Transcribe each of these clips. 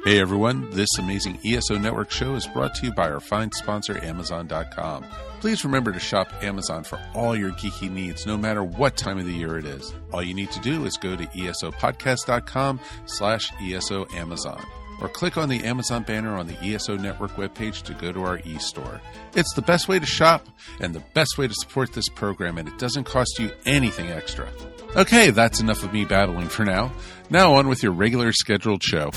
Hey everyone, this amazing ESO Network show is brought to you by our fine sponsor, Amazon.com. Please remember to shop Amazon for all your geeky needs, no matter what time of the year it is. All you need to do is go to esopodcast.com/ESO Amazon, or click on the Amazon banner on the ESO Network webpage to go to our e-store. It's the best way to shop and the best way to support this program, and it doesn't cost you anything extra. Okay, that's enough of me babbling for now. Now on with your regular scheduled show.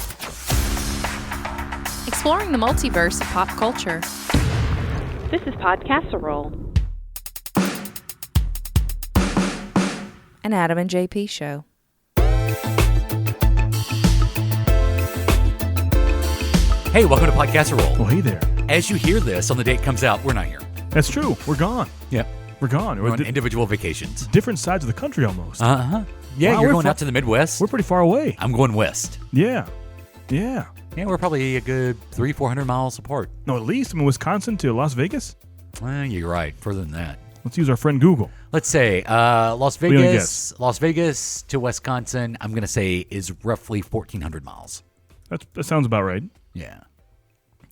Exploring the multiverse of pop culture. This is Podcasserole. An Adam and JP show. Hey, welcome to Podcasserole. Well, hey there. As you hear this, on the day it comes out, we're not here. That's true. We're gone. Yeah. We're gone. We're on individual vacations. Different sides of the country almost. Uh-huh. Yeah, Wow, you're going out to the Midwest. We're pretty far away. I'm going west. Yeah. Yeah. Yeah, we're probably a good 300-400 miles apart. No, at least from Wisconsin to Las Vegas. You're right. Further than that. Let's use our friend Google. Let's say Las gonna Vegas. Las Vegas to Wisconsin, I'm going to say, is roughly 1,400 miles. That sounds about right. Yeah.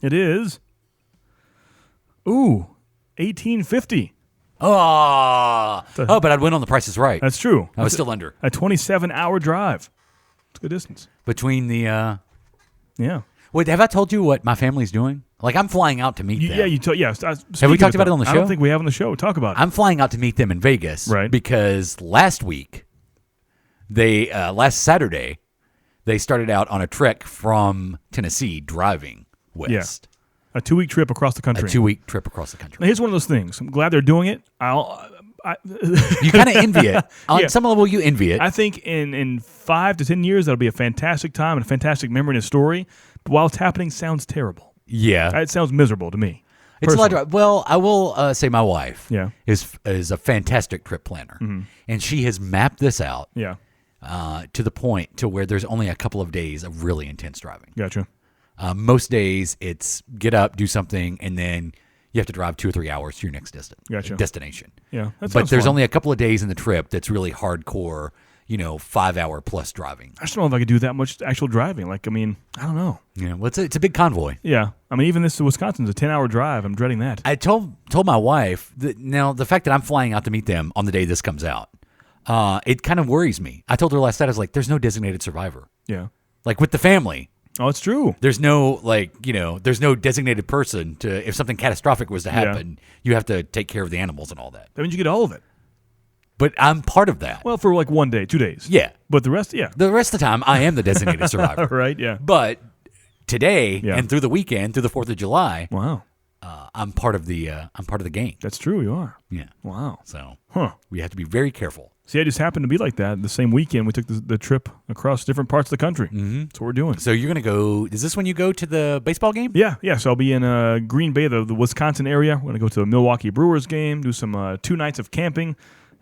It is. Ooh, 1850. Oh, but I'd win on The Price is Right. That's true. I was still under. A 27-hour drive. It's a good distance. Between the... Yeah. Wait, have I told you what my family's doing? Like, I'm flying out to meet them. Yeah, you told. Yeah. Have we talked about it on the show? I don't think we have on the show. Talk about it. I'm flying out to meet them in Vegas. Right. Because last week, last Saturday, they started out on a trek from Tennessee driving west. A 2-week trip across the country. A 2-week trip across the country. Now, here's one of those things. I'm glad they're doing it. You kind of envy it. On some level, you envy it. I think in 5 to 10 years, that'll be a fantastic time and a fantastic memory and a story. But while it's happening, sounds terrible. Yeah. It sounds miserable to me. It's a lot of, well, I will say my wife is a fantastic trip planner. Mm-hmm. And she has mapped this out to the point to where there's only a couple of days of really intense driving. Gotcha. Most days, it's get up, do something, and then you have to drive 2 or 3 hours to your next destination. Yeah, but there's only a couple of days in the trip that's really hardcore, 5-hour plus driving. I just don't know if I could do that much actual driving. I don't know. Yeah, well, it's a big convoy. Yeah, even this to Wisconsin's a 10-hour drive. I'm dreading that. I told my wife that now the fact that I'm flying out to meet them on the day this comes out, it kind of worries me. I told her last night, I was like, "There's no designated survivor." Yeah, like with the family. Oh, it's true. There's no there's no designated person to, if something catastrophic was to happen, you have to take care of the animals and all that. That means you get all of it. But I'm part of that. Well, for 1 day, 2 days. Yeah. But the rest, The rest of the time, I am the designated survivor. Right, yeah. But today and through the weekend, through the 4th of July, wow, I'm part of the gang. That's true, you are. Yeah. Wow. So we have to be very careful. See, I just happened to be like that. The same weekend, we took the trip across different parts of the country. Mm-hmm. That's what we're doing. So you're going to go, is this when you go to the baseball game? Yeah. So I'll be in Green Bay, the Wisconsin area. We're going to go to the Milwaukee Brewers game, do some 2 nights of camping,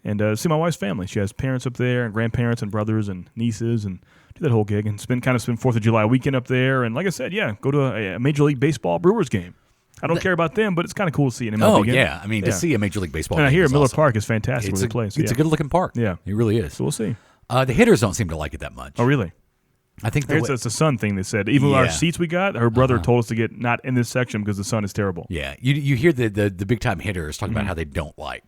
and see my wife's family. She has parents up there, and grandparents and brothers and nieces, and do that whole gig, and spend 4th of July weekend up there. And like I said, go to a Major League Baseball Brewers game. I don't care about them, but it's kind of cool to see an MLB game. Yeah. To see a Major League Baseball game. And I hear Miller awesome. Park is fantastic where they play. So it's a good-looking park. Yeah. It really is. So we'll see. The hitters don't seem to like it that much. Oh, really? I think it's a sun thing they said. Even our seats we got, her brother told us to get not in this section because the sun is terrible. Yeah. You hear the big-time hitters talking about how they don't like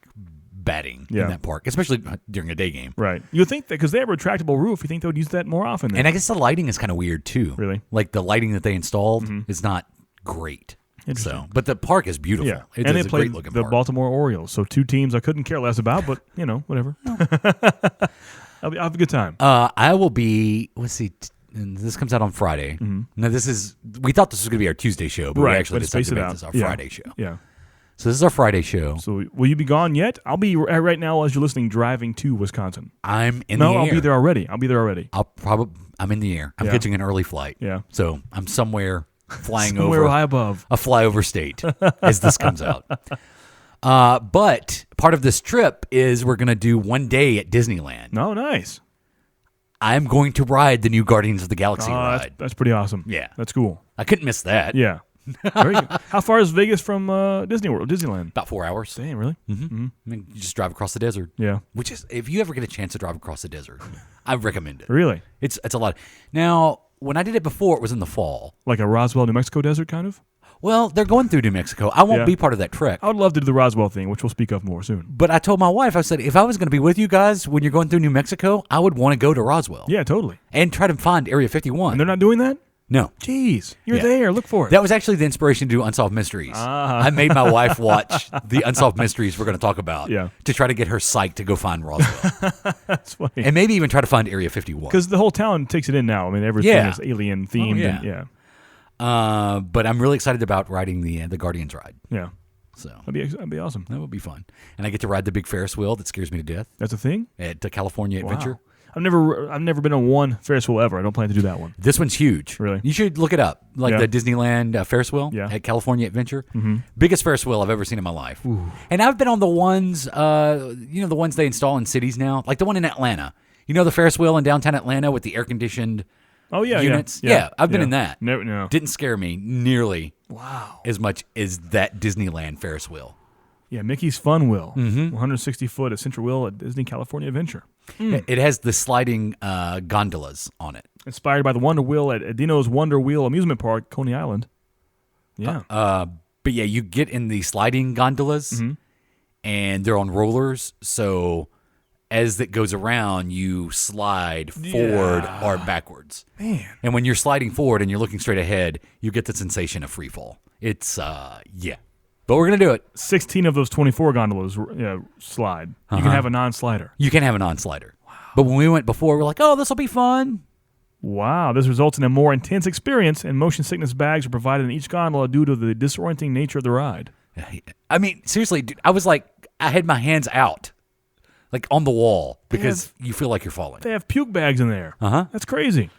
batting in that park, especially during a day game. Right. You would think that because they have a retractable roof, you think they would use that more often. Then. And I guess the lighting is kind of weird, too. Really? Like the lighting that they installed is not great. So, but the park is beautiful. Yeah. It and is they a played great-looking the park. Baltimore Orioles, so 2 teams I couldn't care less about, but, whatever. I'll have a good time. I will be, let's see, this comes out on Friday. Mm-hmm. Now, we thought this was going to be our Tuesday show, but we actually decided to make this our Friday show. Yeah. So this is our Friday show. So will you be gone yet? I'll be right now as you're listening driving to Wisconsin. I'm in the air. No, I'll be there already. I'm in the air. I'm catching an early flight. Yeah. So I'm somewhere flying somewhere over high above a flyover state as this comes out. But part of this trip is we're going to do 1 day at Disneyland. Oh, nice. I'm going to ride the new Guardians of the Galaxy ride. That's pretty awesome. Yeah. That's cool. I couldn't miss that. Yeah. Very good. How far is Vegas from Disneyland? About 4 hours. Damn, really? Mm-hmm. I mean, you just drive across the desert. Yeah. Which is, if you ever get a chance to drive across the desert, I recommend it. Really? It's a lot. Now, when I did it before, it was in the fall. Like a Roswell, New Mexico desert kind of? Well, they're going through New Mexico. I won't Yeah. be part of that trek. I would love to do the Roswell thing, which we'll speak of more soon. But I told my wife, I said, if I was going to be with you guys when you're going through New Mexico, I would want to go to Roswell. Yeah, totally. And try to find Area 51. And they're not doing that? No. Jeez, you're Yeah. there. Look for it. That was actually the inspiration to do Unsolved Mysteries. I made my wife watch the Unsolved Mysteries we're going to talk about to try to get her psyched to go find Roswell. That's funny. And maybe even try to find Area 51. Because the whole town takes it in now. I mean, everything Yeah. is alien themed. Oh, yeah. And, yeah. But I'm really excited about riding the Guardians ride. Yeah. So That'd be awesome. that would be fun. And I get to ride the big Ferris wheel that scares me to death That's a thing? at California Adventure. Wow. I've never been on one Ferris wheel ever. I don't plan to do that one. This one's huge. Really? You should look it up. Like Yeah. the Disneyland Ferris wheel at California Adventure. Mm-hmm. Biggest Ferris wheel I've ever seen in my life. Ooh. And I've been on the ones, the ones they install in cities now. Like the one in Atlanta. You know the Ferris wheel in downtown Atlanta with the air-conditioned units? Yeah, I've been in that. No. Didn't scare me nearly as much as that Disneyland Ferris wheel. Yeah, Mickey's Fun Wheel. 160 foot Central Wheel at Disney California Adventure. It has the sliding gondolas on it. Inspired by the Wonder Wheel at Dino's Wonder Wheel Amusement Park, Coney Island. Yeah. But yeah, you get in the sliding gondolas, and they're on rollers. So as it goes around, you slide forward or backwards. Man. And when you're sliding forward and you're looking straight ahead, you get the sensation of free fall. It's But we're gonna do it. 16 of those 24 gondolas slide. You can have a non-slider. You can have a non-slider. Wow. But when we went before, we're like, oh, this will be fun. Wow, this results in a more intense experience, and motion sickness bags are provided in each gondola due to the disorienting nature of the ride. I mean, seriously, dude, I was like, I had my hands out, like on the wall, because you feel like you're falling. They have puke bags in there. That's crazy.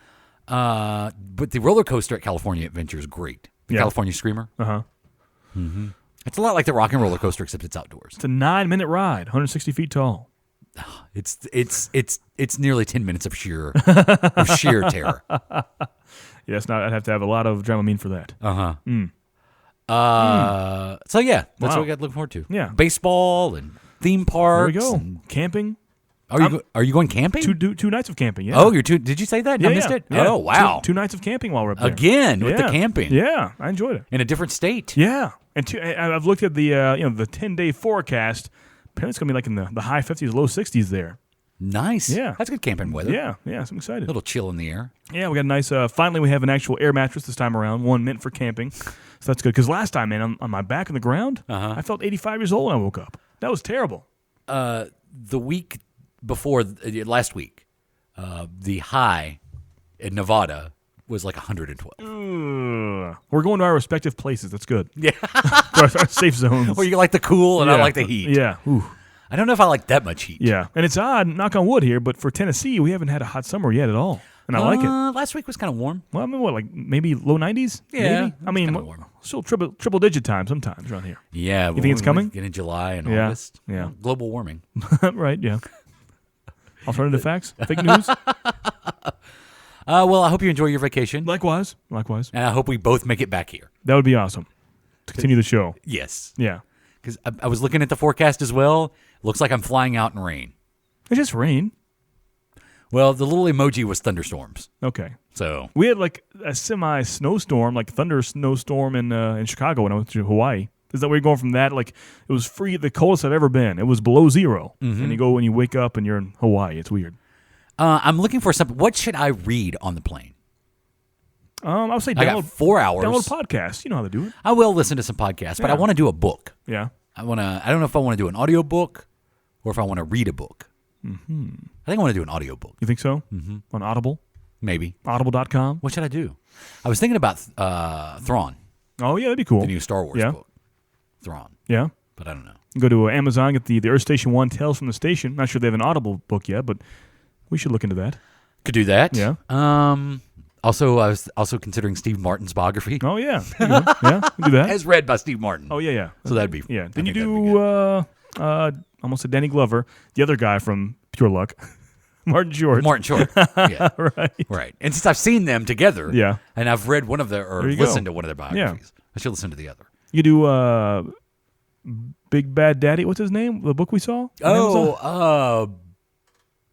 But the roller coaster at California Adventure is great. The California Screamer. It's a lot like the Rock and Roller Coaster, except it's outdoors. It's a 9-minute ride, 160 feet tall. It's nearly 10 minutes of sheer terror. Yes, I'd have to have a lot of Dramamine for that. So yeah, that's what we got to look forward to. Yeah. Baseball and theme parks. There we go. Camping. Are you going camping? Two nights of camping, yeah. Oh, did you say that? Yeah, I missed it? Yeah. Oh, wow. Two nights of camping while we're up there. Again with the camping. Yeah, I enjoyed it. In a different state. Yeah. And I've looked at the the 10-day forecast. Apparently it's going to be like in the high 50s, low 60s there. Nice. Yeah. That's good camping weather. Yeah, so I'm excited. A little chill in the air. Yeah, we got a nice, finally we have an actual air mattress this time around, one meant for camping. So that's good. Because last time, man, on my back on the ground, I felt 85 years old when I woke up. That was terrible. The week before, last week, the high in Nevada was like 112. We're going to our respective places. That's good. Yeah. our safe zones. Well, you like the cool and I like the heat. Yeah. Ooh. I don't know if I like that much heat. Yeah. And it's odd, knock on wood here, but for Tennessee, we haven't had a hot summer yet at all. And I like it. Last week was kind of warm. Well, I mean, what, like maybe low 90s? Yeah. Maybe? I mean, warm. still triple digit time sometimes around here. Yeah. You think it's coming? Get in July and Yeah. August. Yeah. Global warming. Right, yeah. Alternative facts? Fake news? Well, I hope you enjoy your vacation. Likewise. And I hope we both make it back here. That would be awesome. To continue the show. Yes. Yeah. Because I was looking at the forecast as well. Looks like I'm flying out in rain. It's just rain. Well, the little emoji was thunderstorms. Okay. So We had like a semi-snowstorm, like thunder snowstorm in Chicago when I went to Hawaii. Is that where you're going from that? Like, it was the coldest I've ever been. It was below zero. And you go and you wake up and you're in Hawaii. It's weird. I'm looking for something. What should I read on the plane? I would say I got download 4 hours. Download podcasts. You know how to do it. I will listen to some podcasts, but I want to do a book. Yeah. I don't know if I want to do an audio book or if I want to read a book. I think I want to do an audio book. You think so? On Audible? Maybe. Audible.com? What should I do? I was thinking about Thrawn, Oh, yeah, that'd be cool. the new Star Wars book. Thrawn. Yeah. But I don't know. Go to Amazon, get the Earth Station 1 Tales from the Station. Not sure they have an Audible book yet, but we should look into that. Could do that. Yeah. Also, I was also considering Steve Martin's biography. Oh, yeah. Yeah, we do that. As read by Steve Martin. Oh, yeah. So that'd be Yeah. I Then you think that'd be do, almost said Danny Glover, the other guy from Pure Luck, Martin Short. Martin Short. Yeah. Right. Right. And since I've seen them together, Yeah. and I've read one of their, or There you go. listened to one of their biographies, I should listen to the other. You do Big Bad Daddy. What's his name? The book we saw? on Amazon?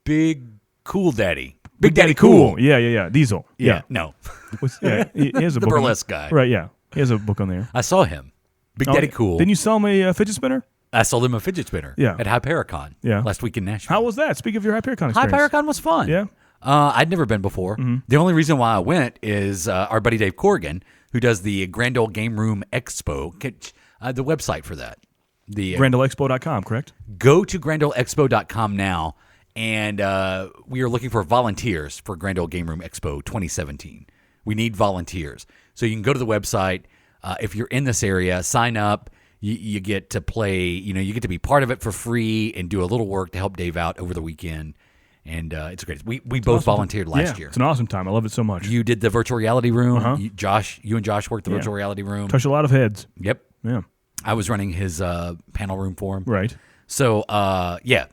Big Cool Daddy. Big Daddy Cool. Yeah. Diesel. Yeah. No. He has a The book burlesque guy. Right, yeah. He has a book on there. I saw him. Big Daddy Cool. Didn't you sell him a fidget spinner? I sold him a fidget spinner at Hypericon last week in Nashville. How was that? Speak of your Hypericon experience. Hypericon was fun. Yeah. I'd never been before. The only reason why I went is our buddy Dave Corrigan, who does the Grand Ole Game Room Expo, the website for that. GrandOleExpo.com, correct? Go to GrandOleExpo.com now, and we are looking for volunteers for Grand Ole Game Room Expo 2017. We need volunteers. So you can go to the website. If you're in this area, sign up. You get to play, you get to be part of it for free and do a little work to help Dave out over the weekend. And it's great. We both volunteered last year. It's an awesome time. I love it so much. You did the virtual reality room. You and Josh worked the virtual reality room. Touched a lot of heads. Yep. Yeah. I was running his panel room for him. Right. So,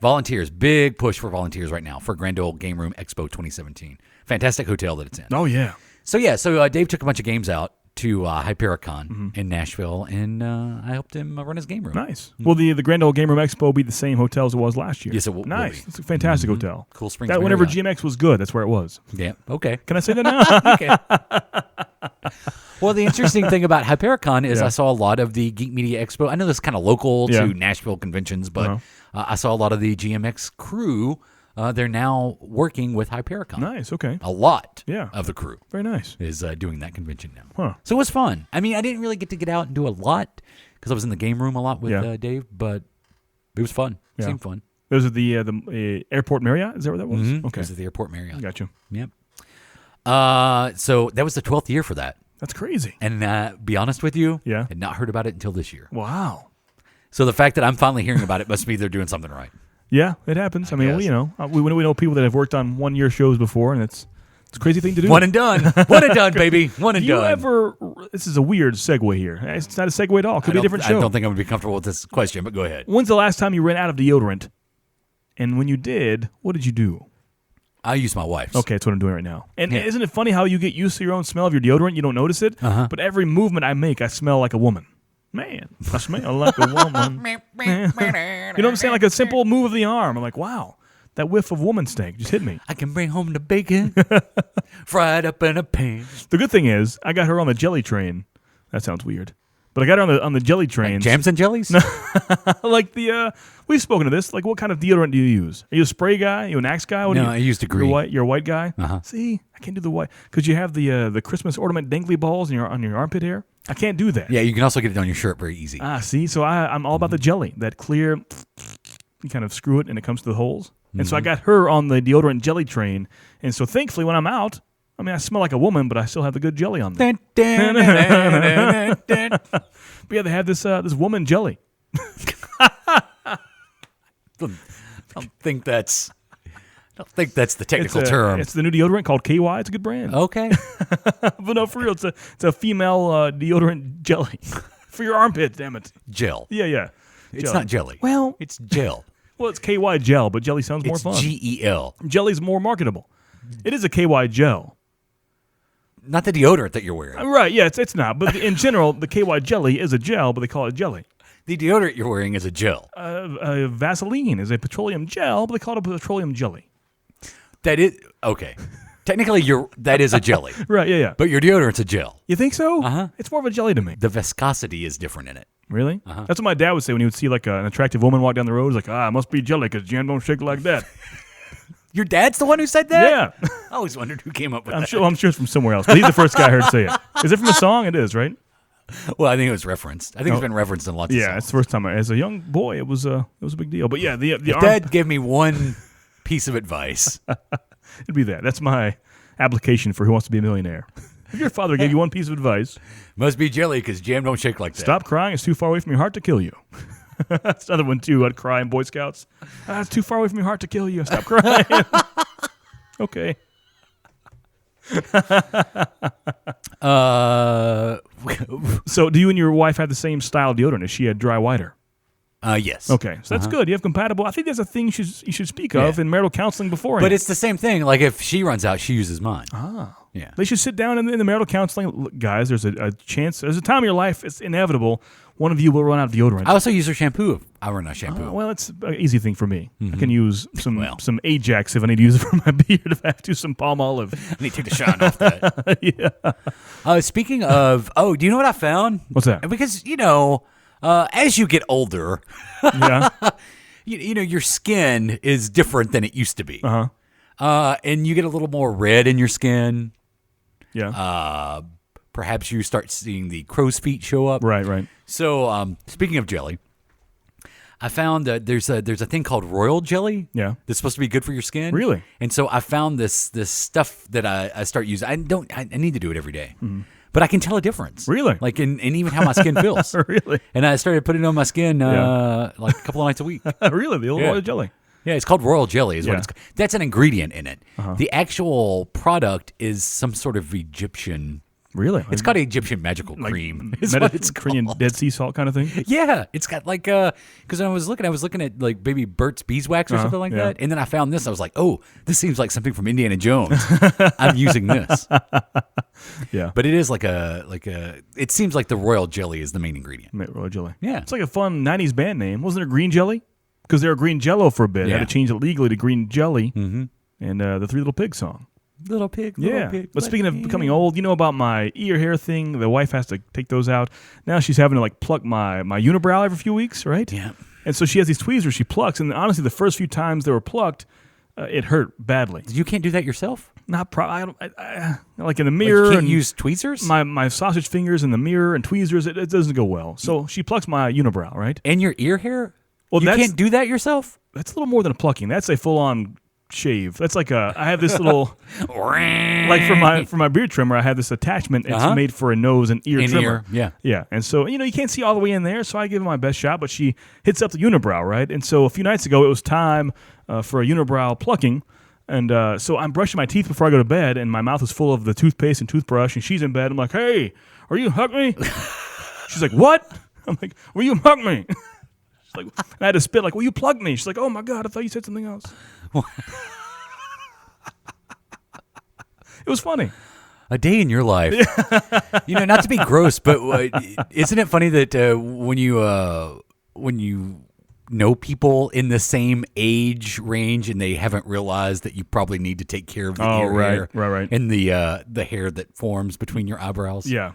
volunteers. Big push for volunteers right now for Grand Ole Game Room Expo 2017. Fantastic hotel that it's in. Oh, yeah. So, Dave took a bunch of games out to Hypericon in Nashville, and I helped him run his game room. Nice. Will the Grand Ole Game Room Expo will be the same hotel as it was last year? Yes, it will. Nice. It's a fantastic hotel. Cool Springs. That whenever GMX was good, that's where it was. Yeah. Okay. Can I say that now? Okay. Well, the interesting thing about Hypericon is I saw a lot of the Geek Media Expo. I know this is kind of local to Nashville conventions, but I saw a lot of the GMX crew. They're now working with Hypericon. Nice, okay. A lot of the crew. Very nice. Is doing that convention now. Huh. So it was fun. I mean, I didn't really get out and do a lot because I was in the game room a lot with Dave, but it was fun. It seemed fun. Those are the Airport Marriott? Is that where that was? Mm-hmm. Okay. It was at the Airport Marriott. Got you. Yep. So that was the 12th year for that. That's crazy. And be honest with you, had not heard about it until this year. Wow. So the fact that I'm finally hearing about it must mean they're doing something right. Yeah, it happens. I mean, we know people that have worked on one-year shows before, and it's a crazy thing to do. One and done. One and done, baby. One and done. This is a weird segue here. It's not a segue at all. It could be a different show. I don't think I'm going to be comfortable with this question, but go ahead. When's the last time you ran out of deodorant? And when you did, what did you do? I use my wife's. Okay, that's what I'm doing right now. And isn't it funny how you get used to your own smell of your deodorant? You don't notice it, but every movement I make, I smell like a woman. Man, I smell like a woman. You know what I'm saying? Like a simple move of the arm. I'm like, wow, that whiff of woman stank just hit me. I can bring home the bacon, fried up in a pan. The good thing is, I got her on the jelly train. That sounds weird. But I got her on the jelly train. Like jams and jellies? Like we've spoken to this. Like, what kind of deodorant do you use? Are you a spray guy? Are you an Axe guy? I used Degree. You're a white guy? See, I can't do the white. Because you have the Christmas ornament dangly balls on your armpit hair. I can't do that. Yeah, you can also get it on your shirt very easy. See, so I'm all about the jelly. That clear, you kind of screw it and it comes to the holes. And so I got her on the deodorant jelly train. And so thankfully when I'm out, I mean, I smell like a woman, but I still have the good jelly on there. But yeah, they have this woman jelly. I don't think that's the technical term. It's the new deodorant called KY. It's a good brand. Okay. But no, for real, it's a female deodorant jelly for your armpit. Damn it. Gel. Yeah. It's not jelly. Well, it's gel. Well, it's KY gel, but jelly sounds more fun. It's GEL. Jelly's more marketable. It is a KY gel. Not the deodorant that you're wearing. Right, yeah, it's not. But in general, the KY jelly is a gel, but they call it jelly. The deodorant you're wearing is a gel. Vaseline is a petroleum gel, but they call it a petroleum jelly. That is okay. Technically, that is a jelly. Right, yeah. But your deodorant's a gel. You think so? Uh-huh. It's more of a jelly to me. The viscosity is different in it. Really? Uh-huh. That's what my dad would say when he would see like an attractive woman walk down the road. He's like, it must be jelly because jam don't shake like that. Your dad's the one who said that? Yeah. I always wondered who came up with that. I'm sure it's from somewhere else. But he's the first guy I heard say it. Is it from a song? It is, right? Well, I think it was referenced. I think it's been referenced in lots of songs. Yeah, it's the first time. As a young boy, it was a big deal. But yeah, if Dad gave me one piece of advice, it'd be that. That's my application for Who Wants to Be a Millionaire. If your father gave you one piece of advice, must be jelly because jam don't shake like that. Stop crying. It's too far away from your heart to kill you. That's another one too. I'd cry in Boy Scouts. It's too far away from your heart to kill you. Stop crying. Okay. So do you and your wife have the same style deodorant? Is she a dry whiter? Yes. Okay, so that's good. You have compatible. I think that's a thing you should speak of in marital counseling beforehand. But it's the same thing. Like if she runs out, she uses mine. Ah. Yeah. They should sit down in the marital counseling. Look, guys, there's a chance. There's a time in your life, it's inevitable, one of you will run out of deodorant. I also use her shampoo if I run out of shampoo. Well, it's an easy thing for me. I can use some Ajax if I need to use it for my beard. If I have to, some palm olive. I need to take the shine off that. Yeah. Speaking of, do you know what I found? What's that? Because, as you get older, Yeah. your skin is different than it used to be. Uh-huh. And you get a little more red in your skin. Yeah. Perhaps you start seeing the crow's feet show up. Right. So, speaking of jelly, I found that there's a thing called royal jelly. Yeah. That's supposed to be good for your skin. Really? And so I found this stuff that I start using. I need to do it every day. But I can tell a difference. Really? Like in even how my skin feels. Really? And I started putting it on my skin like a couple of nights a week. Really? The old royal jelly? Yeah, it's called royal jelly. Is what it's. That's an ingredient in it. The actual product is some sort of Egyptian. Really? It's called Egyptian magical cream. Is what it's called. Dead Sea salt kind of thing? Yeah, it's got like because I was looking at like maybe Burt's Beeswax or something like that, and then I found this. I was like, oh, this seems like something from Indiana Jones. I'm using this. Yeah, but it is like a. It seems like the royal jelly is the main ingredient. Royal jelly. Yeah, it's like a fun '90s band name. Wasn't there Green Jelly? Because they were Green Jello for a bit. Yeah. Had to change it legally to Green Jelly. And the Three Little Pigs song. Little pig. But speaking of becoming old, you know about my ear hair thing? The wife has to take those out. Now she's having to like pluck my unibrow every few weeks, right? Yeah. And so she has these tweezers she plucks, and honestly, the first few times they were plucked, it hurt badly. You can't do that yourself? Not like in the mirror. You can't and use tweezers? My sausage fingers in the mirror and tweezers, it doesn't go well. So she plucks my unibrow, right? And your ear hair? Well, you can't do that yourself? That's a little more than a plucking. That's a full-on shave. That's like I have this little like for my beard trimmer, I have this attachment. It's made for a nose and ear trimmer. Yeah. And so you can't see all the way in there, so I give it my best shot. But she hits up the unibrow, right? And so a few nights ago, it was time for a unibrow plucking. And so I'm brushing my teeth before I go to bed, and my mouth is full of the toothpaste and toothbrush. And she's in bed. I'm like, "Hey, are you hug me?" She's like, "What?" I'm like, "Will you hug me?" She's like, and I had to spit. Like, "Will you plug me?" She's like, "Oh my God, I thought you said something else." It was funny. A day in your life. Not to be gross, but isn't it funny that when you know people in the same age range and they haven't realized that you probably need to take care of the ear hair, right, and the hair that forms between your eyebrows. Yeah.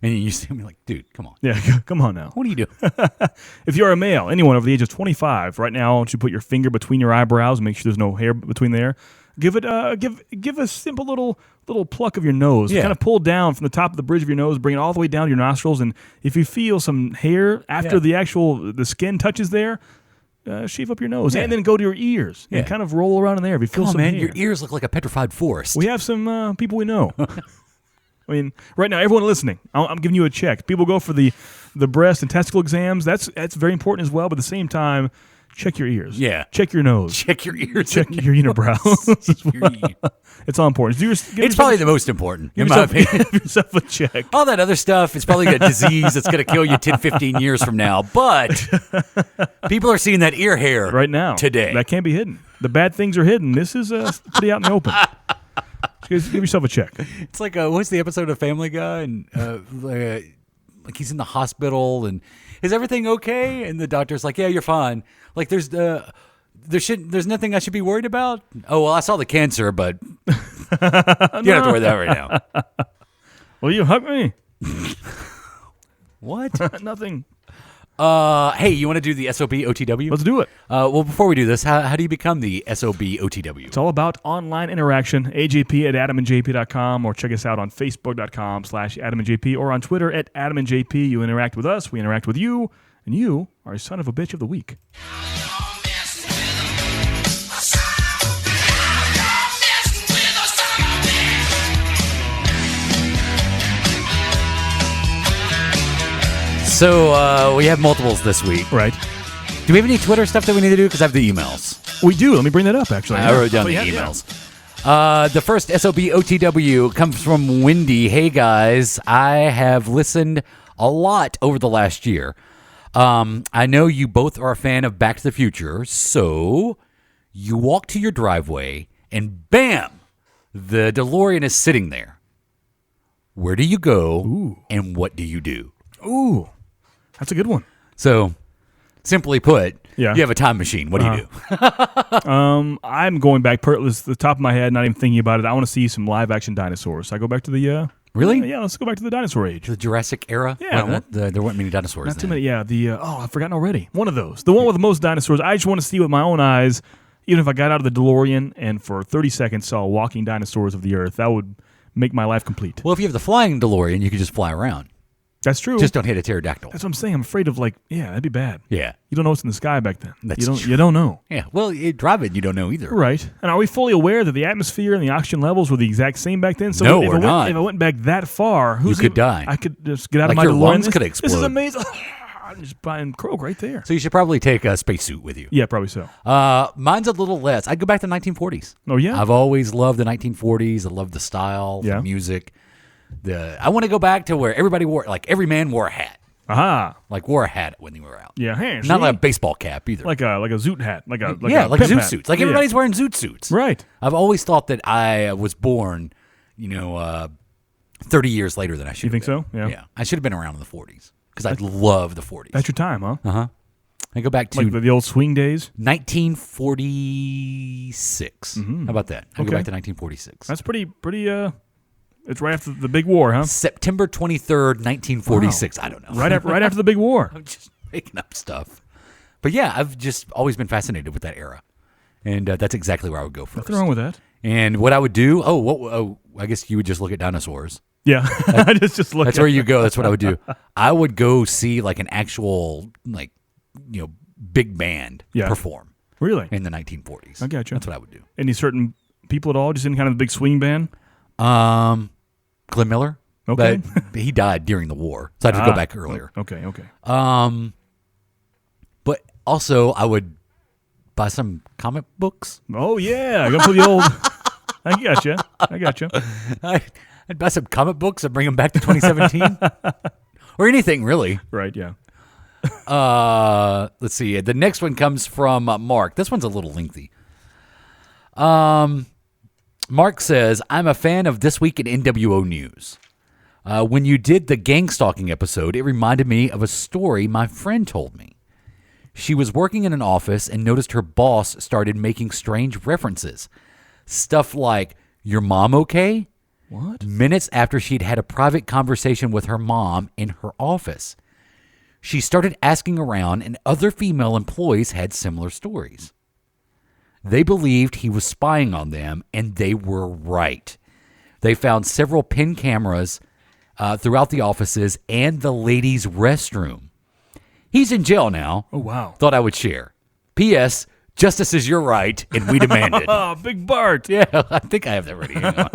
And you see me like, dude, come on. Yeah, come on now. What are you doing? If you're a male, anyone over the age of 25, right now, I want you to put your finger between your eyebrows and make sure there's no hair between there. Give it give a simple little pluck of your nose. Yeah. Kind of pull down from the top of the bridge of your nose, bring it all the way down to your nostrils, and if you feel some hair after the skin touches there, shave up your nose, and then go to your ears and kind of roll around in there. If you feel some hair. Your ears look like a petrified forest. We have some people we know. I mean, right now, everyone listening, I'm giving you a check. People go for the breast and testicle exams. That's very important as well. But at the same time, check your ears. Yeah. Check your nose. Check your ears. Check your unibrow. It's all important. It's probably the most important, in my opinion. Give yourself a check. All that other stuff is probably a disease that's going to kill you 10, 15 years from now. But people are seeing that ear hair right now. Today. That can't be hidden. The bad things are hidden. This is pretty out in the open. Give yourself a check. It's like what's the episode of Family Guy, and like he's in the hospital, and is everything okay? And the doctor's like, yeah, you're fine. Like there's nothing I should be worried about. Oh well, I saw the cancer, but you don't have to worry about that right now. Will you hug me? What? Nothing. Hey, you want to do the SOB OTW? Let's do it. Well, before we do this, how do you become the SOB OTW? It's all about online interaction. AJP at adamandjp.com, or check us out on Facebook.com/AdamandJP, or on Twitter at AdamandJP. You interact with us, we interact with you, and you are a son of a bitch of the week. So we have multiples this week. Right. Do we have any Twitter stuff that we need to do? Because I have the emails. We do. Let me bring that up, actually. I wrote down the emails. The first SOB OTW comes from Wendy. Hey, guys. I have listened a lot over the last year. I know you both are a fan of Back to the Future, so you walk to your driveway, and bam, the DeLorean is sitting there. Where do you go? And what do you do? Ooh, that's a good one. So, simply put, Yeah. you have a time machine. What do you do? I'm going back, the top of my head, not even thinking about it. I want to see some live action dinosaurs. So I go back to the Really? Yeah, let's go back to the dinosaur age. The Jurassic era? Yeah. When there weren't many dinosaurs Not too then. many. Yeah, I've forgotten already. One of those. The one with the most dinosaurs. I just want to see with my own eyes, even if I got out of the DeLorean and for 30 seconds saw walking dinosaurs of the earth, that would make my life complete. Well, if you have the flying DeLorean, you could just fly around. That's true. Just don't hit a pterodactyl. That's what I'm saying. I'm afraid of that'd be bad. Yeah. You don't know what's in the sky back then. That's You don't know. Yeah. Well, drive it, you don't know either. Right. And are we fully aware that the atmosphere and the oxygen levels were the exact same back then? So No, if we're not. If I went back that far, You could die. I could just get out Like of my your DeLorean. lungs could This is explode. amazing. I'm just buying croak right there. So you should probably take a spacesuit with you. Yeah, probably so. Mine's a little less. I'd go back to the 1940s. Oh, yeah? I've always loved the 1940s. I love the style, Yeah. the music. I want to go back to where everybody every man wore a hat. Aha. Wore a hat when they were out. Yeah, hey, Not see? like a baseball cap either. like a zoot hat, like a like pimp zoot hat. suits. Like Yeah. everybody's wearing zoot suits. Right. I've always thought that I was born, 30 years later than I should. You think so? Yeah. Yeah. I should have been around in the 40s because I love the 40s. That's your time, huh? Uh-huh. I go back to Like the old swing days. 1946. How about that? I go Okay. back to 1946. That's pretty. It's right after the big war, huh? September 23rd, 1946. Wow. I don't know. Right after the big war. I'm just making up stuff. But yeah, I've just always been fascinated with that era. And that's exactly where I would go first. Nothing wrong with that. And what I would do, I guess you would just look at dinosaurs. Yeah, just look. That's where you go. That's what I would do. I would go see an actual big band perform. Really? In the 1940s. I got you. That's what I would do. Any certain people at all, just in kind of the big swing band? Glenn Miller. Okay. But he died during the war, so I had to go back earlier. Okay. But also I would buy some comic books. Oh yeah, I go for the old. I got you. I'd buy some comic books and bring them back to 2017, or anything really. Right. Yeah. Let's see. The next one comes from Mark. This one's a little lengthy. Mark says, I'm a fan of This Week in NWO News. When you did the gang stalking episode, it reminded me of a story my friend told me. She was working in an office and noticed her boss started making strange references. Stuff like, your mom okay? What? Minutes after she'd had a private conversation with her mom in her office. She started asking around, and other female employees had similar stories. They believed he was spying on them, and they were right. They found several pin cameras throughout the offices and the ladies' restroom. He's in jail now. Oh, wow. Thought I would share. P.S. Justice is your right, and we demand it. Oh, Big Bart. Yeah, I think I have that ready. Hang on.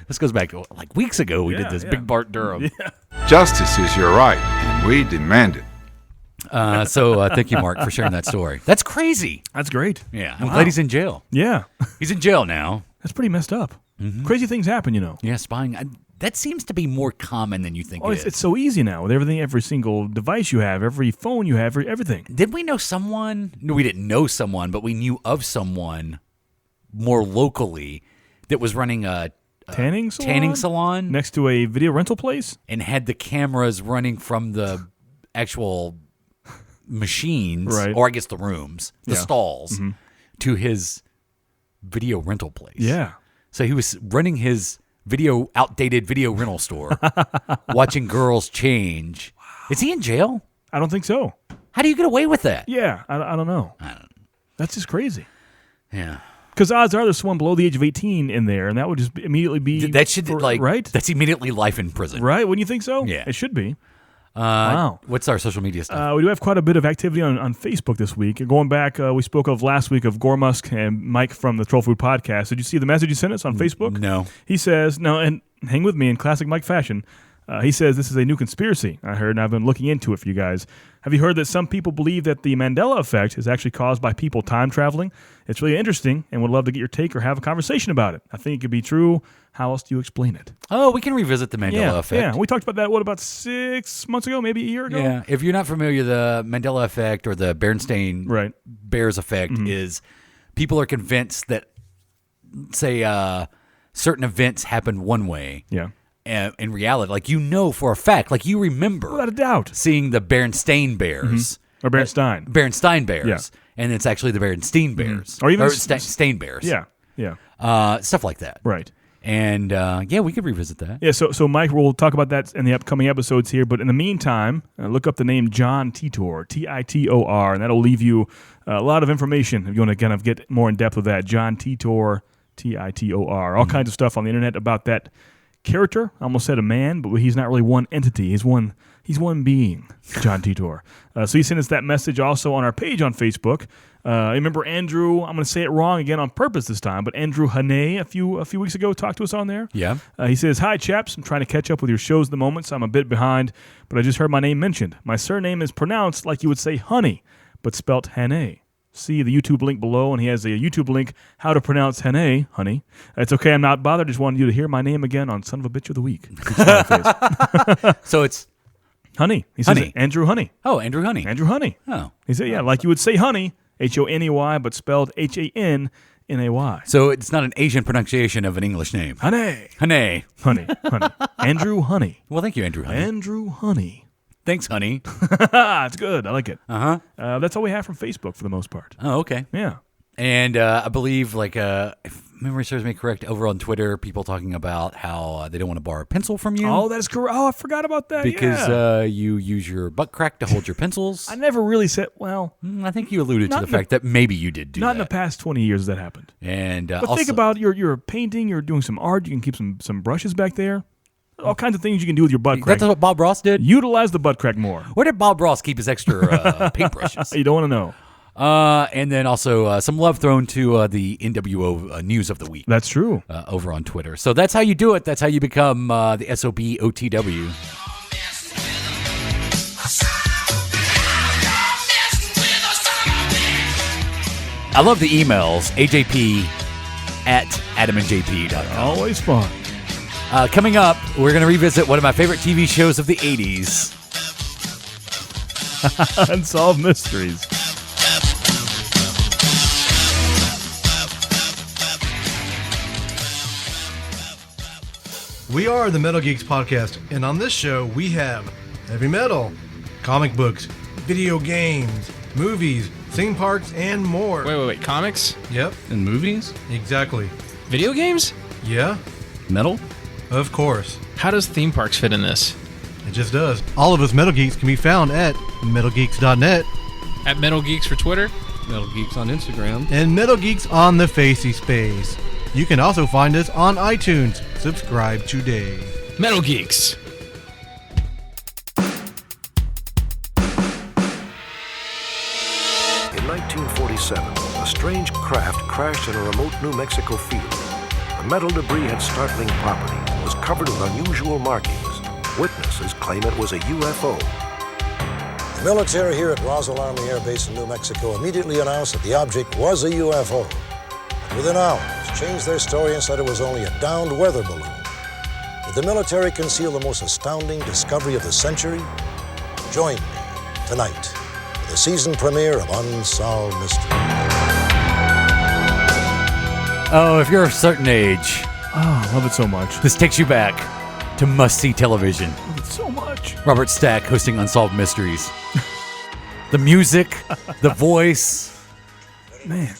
This goes back to weeks ago. We did this. Big Bart Durham. Yeah. Justice is your right, and we demand it. So thank you, Mark, for sharing that story. That's crazy. That's great. Yeah, I'm glad he's in jail. Yeah. He's in jail now. That's pretty messed up. Mm-hmm. Crazy things happen, Yeah, spying. That seems to be more common than you think. It's so easy now with everything, every single device you have, every phone you have, everything. Did we know someone? No, we didn't know someone, but we knew of someone more locally that was running a tanning salon next to a video rental place and had the cameras running from the actual machines, right. or I guess the rooms, the stalls, to his video rental place. Yeah. So he was running his outdated video rental store, watching girls change. Wow. Is he in jail? I don't think so. How do you get away with that? Yeah, I don't know. That's just crazy. Yeah. Because odds are there's someone below the age of 18 in there, and that would just immediately be... That should, right? That's immediately life in prison. Right? Wouldn't you think so? Yeah. It should be. Wow. What's our social media stuff? We do have quite a bit of activity on Facebook this week. Going back, we spoke of last week of Gormusk and Mike from the Troll Food Podcast. Did you see the message he sent us on Facebook? No. He says, and hang with me in classic Mike fashion, he says this is a new conspiracy I heard, and I've been looking into it for you guys. Have you heard that some people believe that the Mandela effect is actually caused by people time traveling? It's really interesting and would love to get your take or have a conversation about it. I think it could be true. How else do you explain it? Oh, we can revisit the Mandela effect. Yeah, we talked about that, about 6 months ago, maybe a year ago? Yeah, if you're not familiar, the Mandela effect or the Berenstain Bears effect is people are convinced that, say, certain events happen one way. Yeah. in reality. Like, for a fact, like you remember. Without a doubt. Seeing the Berenstain Bears. Or Berenstain. Berenstain Bears. Yeah. And it's actually the Berenstein Bears. Or even Stain Bears. Yeah. Stuff like that. Right. And, we could revisit that. Yeah, so Mike, we'll talk about that in the upcoming episodes here. But in the meantime, look up the name John Titor, Titor, and that'll leave you a lot of information if you want to kind of get more in depth with that. John Titor, Titor. All kinds of stuff on the internet about that character. I almost said a man, but he's not really one entity. He's one being, John Titor. So he sent us that message also on our page on Facebook. I remember Andrew, I'm going to say it wrong again on purpose this time, but Andrew Hane a few weeks ago talked to us on there. Yeah. He says, "Hi, chaps. I'm trying to catch up with your shows at the moment, so I'm a bit behind, but I just heard my name mentioned. My surname is pronounced like you would say honey, but spelt Hane. See the YouTube link below, and he has a YouTube link, how to pronounce Hane, honey. It's okay, I'm not bothered. Just wanted you to hear my name again on Son of a Bitch of the Week." So it's Honey. He says Honey. Andrew Honey. Oh, Andrew Honey. Andrew Honey. Oh. He said, yeah, like you would say honey, Honey, but spelled Hannay. So it's not an Asian pronunciation of an English name. Honey. Honey. Honey. Andrew Honey. Well, thank you, Andrew Honey. Andrew Honey. Thanks, honey. It's good. I like it. Uh-huh. That's all we have from Facebook for the most part. Oh, okay. Yeah. And I believe, if memory serves me correct, over on Twitter, people talking about how they don't want to borrow a pencil from you. Oh, that's correct. Oh, I forgot about that. Because you use your butt crack to hold your pencils. I never really said, well. I think you alluded to the fact that maybe you did do that. Not in the past 20 years that happened. And but think about you're painting, you're doing some art, you can keep some brushes back there. All kinds of things you can do with your butt crack. That's what Bob Ross did? Utilize the butt crack more. Where did Bob Ross keep his extra paintbrushes? You don't want to know. And then also some love thrown to the NWO News of the Week. That's true. Over on Twitter. So that's how you do it. That's how you become the SOB OTW. I love the emails. AJP@adamandjp.com. Always fun. Coming up, we're going to revisit one of my favorite TV shows of the 80s. Unsolved Mysteries. We are the Metal Geeks Podcast, and on this show we have heavy metal, comic books, video games, movies, theme parks, and more. Wait. Comics? Yep. And movies? Exactly. Video games? Yeah. Metal? Of course. How does theme parks fit in this? It just does. All of us Metal Geeks can be found at metalgeeks.net. At Metal Geeks for Twitter? Metal Geeks on Instagram. And Metal Geeks on the Facey Space. You can also find us on iTunes. Subscribe today. Metal Geeks. In 1947, a strange craft crashed in a remote New Mexico field. The metal debris had startling properties and was covered with unusual markings. Witnesses claim it was a UFO. The military here at Roswell Army Air Base in New Mexico immediately announced that the object was a UFO. And within hours, changed their story and said it was only a downed weather balloon. Did the military conceal the most astounding discovery of the century? Join me tonight for the season premiere of Unsolved Mysteries. Oh, if you're a certain age. Oh, I love it so much. This takes you back to must-see television. I love it so much. Robert Stack hosting Unsolved Mysteries. The music, the voice. Man.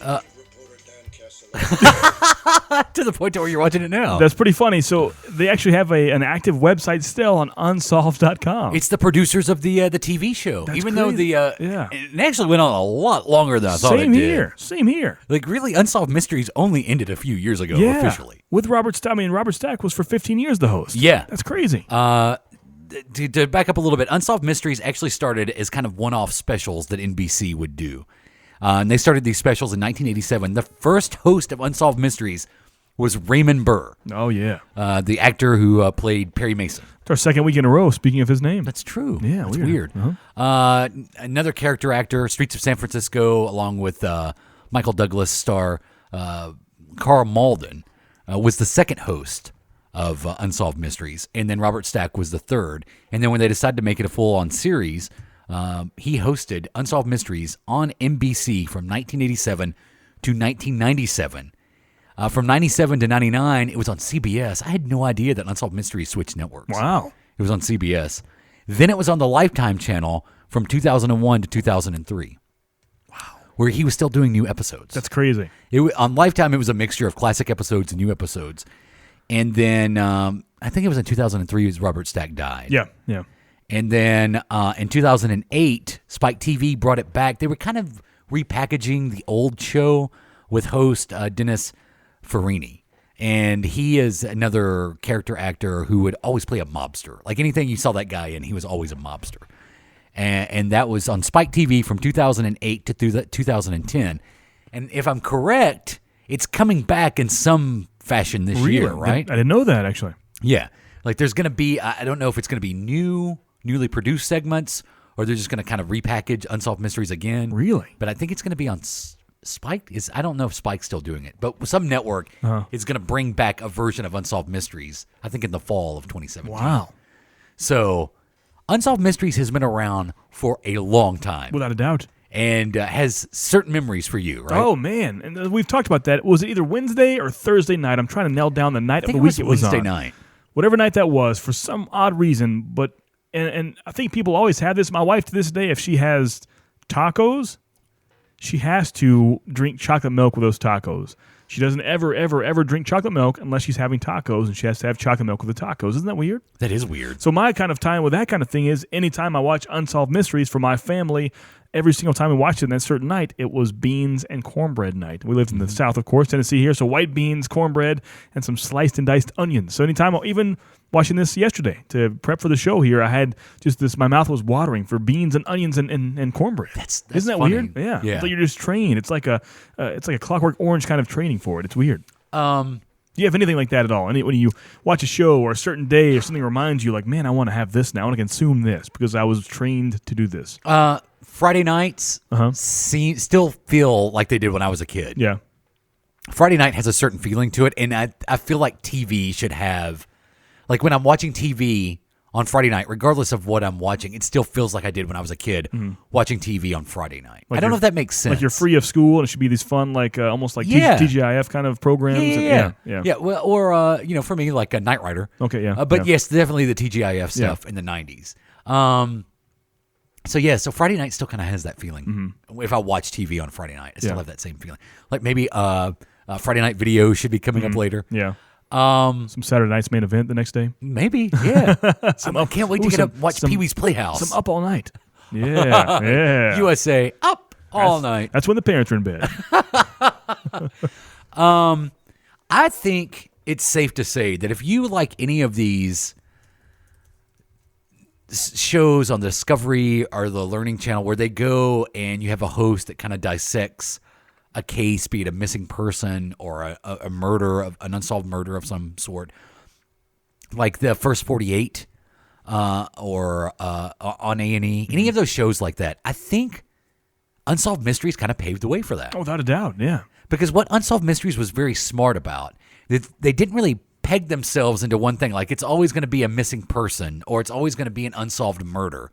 To the point to where you're watching it now. That's pretty funny. So they actually have an active website still on unsolved.com. It's the producers of the TV show. That's even crazy. though it actually went on a lot longer than I thought it did. Same here. Like, really, Unsolved Mysteries only ended a few years ago officially. With Robert Stack. I mean, Robert Stack was for 15 years the host. Yeah. That's crazy. To back up a little bit, Unsolved Mysteries actually started as kind of one-off specials that NBC would do. And they started these specials in 1987. The first host of Unsolved Mysteries was Raymond Burr. Oh, yeah. The actor who played Perry Mason. It's our second week in a row, speaking of his name. That's true. Yeah, that's weird. Uh-huh. Another character actor, Streets of San Francisco, along with Michael Douglas star Carl Malden, was the second host of Unsolved Mysteries. And then Robert Stack was the third. And then when they decided to make it a full-on series, he hosted Unsolved Mysteries on NBC from 1987 to 1997. From 97 to 99, it was on CBS. I had no idea that Unsolved Mysteries switched networks. Wow. It was on CBS. Then it was on the Lifetime channel from 2001 to 2003. Wow. Where he was still doing new episodes. That's crazy. On Lifetime, it was a mixture of classic episodes and new episodes. And then I think it was in 2003 as Robert Stack died. Yeah. And then in 2008, Spike TV brought it back. They were kind of repackaging the old show with host Dennis Farina. And he is another character actor who would always play a mobster. Like anything you saw that guy in, he was always a mobster. And that was on Spike TV from 2008 to 2010. And if I'm correct, it's coming back in some fashion this year, right? I didn't know that, actually. Yeah. Like there's going to be, I don't know if it's going to be newly produced segments, or they're just going to kind of repackage Unsolved Mysteries again. Really? But I think it's going to be on Spike. I don't know if Spike's still doing it, but some network is going to bring back a version of Unsolved Mysteries, I think in the fall of 2017. Wow. So Unsolved Mysteries has been around for a long time. Without a doubt. And has certain memories for you, right? Oh, man. And we've talked about that. Was it either Wednesday or Thursday night? I'm trying to nail down the night of the week it was on. Wednesday night. Whatever night that was, for some odd reason. But and I think people always have this. My wife to this day, if she has tacos, she has to drink chocolate milk with those tacos. She doesn't ever drink chocolate milk unless she's having tacos, and she has to have chocolate milk with the tacos. Isn't that weird? That is weird. So my kind of time with that kind of thing is anytime I watch Unsolved Mysteries for my family, every single time we watched it on that certain night, it was beans and cornbread night. We lived in the South, of course, Tennessee here, so white beans, cornbread, and some sliced and diced onions. So anytime, even watching this yesterday to prep for the show here, I had just this, my mouth was watering for beans and onions and cornbred. That's Isn't that funny. weird? Yeah. Yeah. It's like you're just trained. It's like a Clockwork Orange kind of training for it. It's weird. Do you have anything like that at all? When you watch a show or a certain day or something reminds you, like, man, I want to have this now. I want to consume this because I was trained to do this. Friday nights still feel like they did when I was a kid. Yeah. Friday night has a certain feeling to it, and I feel like TV should have, like when I'm watching TV on Friday night, regardless of what I'm watching, it still feels like I did when I was a kid watching TV on Friday night. Like I don't know if that makes sense. Like you're free of school, and it should be these fun, like almost like TGIF kind of programs. Yeah. Well, or for me, like a Knight Rider. Okay, yeah. But yes, definitely the TGIF stuff in the 90s. So Friday night still kind of has that feeling. If I watch TV on Friday night, I still have that same feeling. Like maybe Friday night video should be coming up later. Yeah. Some Saturday night's main event the next day. Maybe, yeah. I can't wait to get up and watch Pee-wee's Playhouse. Some Up All Night. Yeah. USA Up All Night. That's when the parents are in bed. I think it's safe to say that if you like any of these shows on the Discovery or the Learning Channel where they go and you have a host that kind of dissects a case, be it a missing person or a murder, an unsolved murder of some sort, like the First 48 or on A&E, any of those shows like that, I think Unsolved Mysteries kind of paved the way for that. Oh, without a doubt, yeah. Because what Unsolved Mysteries was very smart about, they didn't really peg themselves into one thing, like it's always going to be a missing person or it's always going to be an unsolved murder.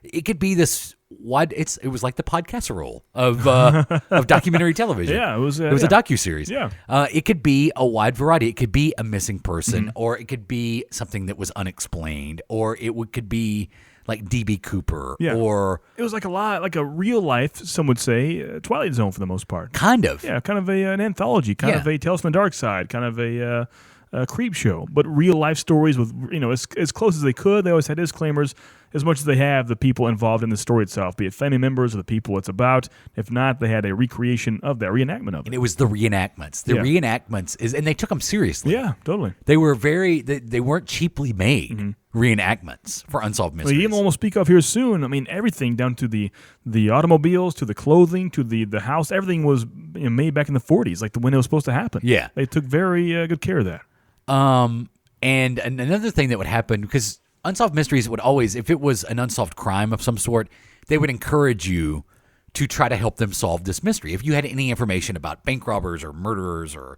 It could be this wide. It was like the podcasserole of documentary television. Yeah, it was a docuseries. Yeah, it could be a wide variety. It could be a missing person, or it could be something that was unexplained, or could be like D.B. Cooper. Yeah. Or it was like a real life. Some would say Twilight Zone for the most part. Kind of. Yeah, kind of an anthology, kind of a Tales from the Dark Side, kind of a creep show, but real life stories with as close as they could. They always had disclaimers as much as they have the people involved in the story itself, be it family members or the people it's about. If not, they had a recreation of that, reenactment of it. And it was the reenactments. Reenactments and they took them seriously. Yeah, totally. They were they weren't cheaply made reenactments for Unsolved Mysteries. Well, you will speak of here soon. I mean, everything down to the automobiles, to the clothing, to the house, everything was made back in the 40s, like when it was supposed to happen. Yeah. They took very good care of that. And another thing that would happen, because Unsolved Mysteries would always, if it was an unsolved crime of some sort, they would encourage you to try to help them solve this mystery. If you had any information about bank robbers or murderers or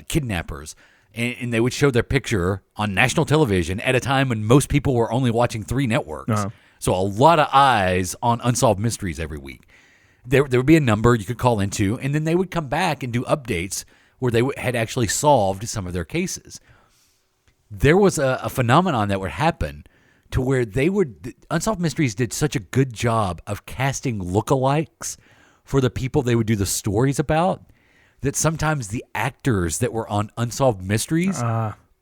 kidnappers, and they would show their picture on national television at a time when most people were only watching 3 networks. So a lot of eyes on Unsolved Mysteries every week. There would be a number you could call into, and then they would come back and do updates where they had actually solved some of their cases. There was a phenomenon that would happen to where Unsolved Mysteries did such a good job of casting lookalikes for the people they would do the stories about that sometimes the actors that were on Unsolved Mysteries,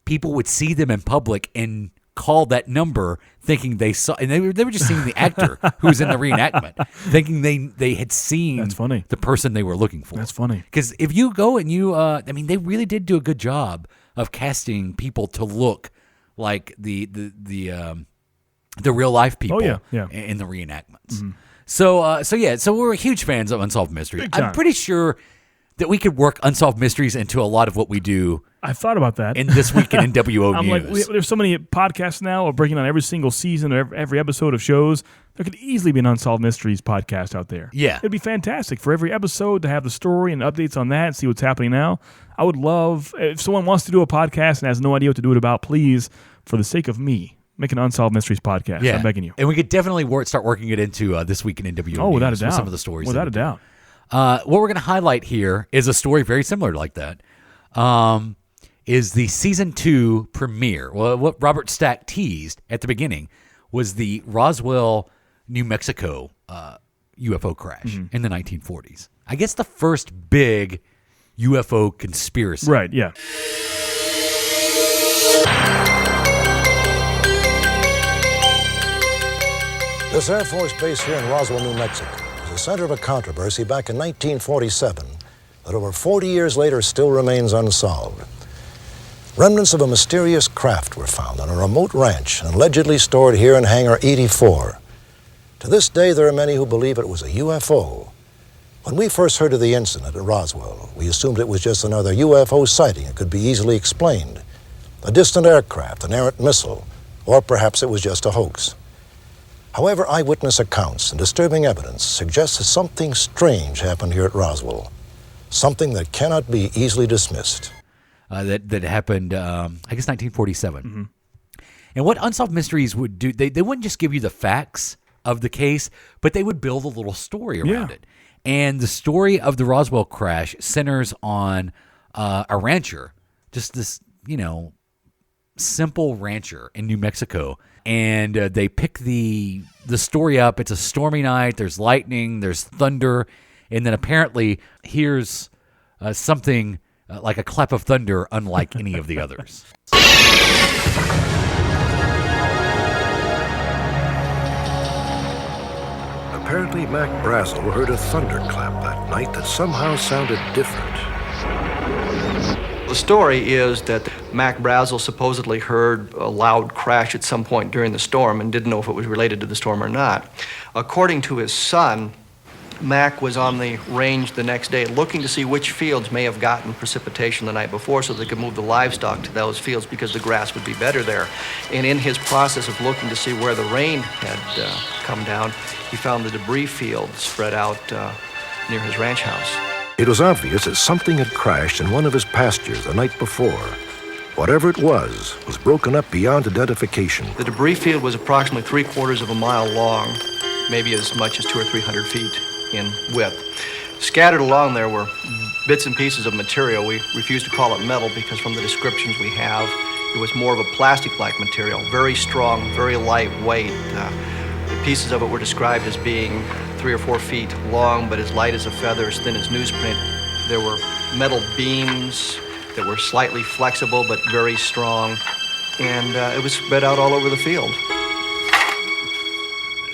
people would see them in public and call that number thinking they saw, and they were just seeing the actor who was in the reenactment, thinking they had seen That's funny. the person they were looking for. That's funny. Because if you go and they really did do a good job of casting people to look like the real life people in the reenactments. Mm-hmm. So we're huge fans of Unsolved Mysteries. I'm pretty sure that we could work Unsolved Mysteries into a lot of what we do. I thought about that. In This Week in NWO I'm News. like, there's so many podcasts now of breaking down every single season or every episode of shows. There could easily be an Unsolved Mysteries podcast out there. Yeah. It'd be fantastic for every episode to have the story and updates on that and see what's happening now. I would love, if someone wants to do a podcast and has no idea what to do it about, please, for the sake of me, make an Unsolved Mysteries podcast. Yeah. I'm begging you. And we could definitely start working it into This Week in NWO News. Without a doubt. With some of the stories. Without a doubt. What we're going to highlight here is a story very similar like that. Is the season 2 premiere. Well, what Robert Stack teased at the beginning was the Roswell, New Mexico UFO crash in the 1940s. I guess the first big UFO conspiracy. Right, yeah. This Air Force base here in Roswell, New Mexico, was the center of a controversy back in 1947 that over 40 years later still remains unsolved. Remnants of a mysterious craft were found on a remote ranch and allegedly stored here in Hangar 84. To this day, there are many who believe it was a UFO. When we first heard of the incident at Roswell, we assumed it was just another UFO sighting that could be easily explained. A distant aircraft, an errant missile, or perhaps it was just a hoax. However, eyewitness accounts and disturbing evidence suggest that something strange happened here at Roswell. Something that cannot be easily dismissed. That happened, I guess, 1947. Mm-hmm. And what Unsolved Mysteries would do, they wouldn't just give you the facts of the case, but they would build a little story around it. And the story of the Roswell crash centers on a rancher, just this, simple rancher in New Mexico. And they pick the story up. It's a stormy night. There's lightning. There's thunder. And then apparently here's something like a clap of thunder unlike any of the others. Apparently, Mac Brazel heard a thunderclap that night that somehow sounded different. The story is that Mac Brazel supposedly heard a loud crash at some point during the storm and didn't know if it was related to the storm or not. According to his son, Mac was on the range the next day looking to see which fields may have gotten precipitation the night before so they could move the livestock to those fields because the grass would be better there. And in his process of looking to see where the rain had come down, he found the debris field spread out near his ranch house. It was obvious that something had crashed in one of his pastures the night before. Whatever it was broken up beyond identification. The debris field was approximately 3/4 of a mile long, maybe as much as 200 or 300 feet in width. Scattered along there were bits and pieces of material. We refuse to call it metal because from the descriptions we have, it was more of a plastic-like material, very strong, very lightweight. The pieces of it were described as being 3 or 4 feet long, but as light as a feather, as thin as newsprint. There were metal beams that were slightly flexible but very strong, and it was spread out all over the field.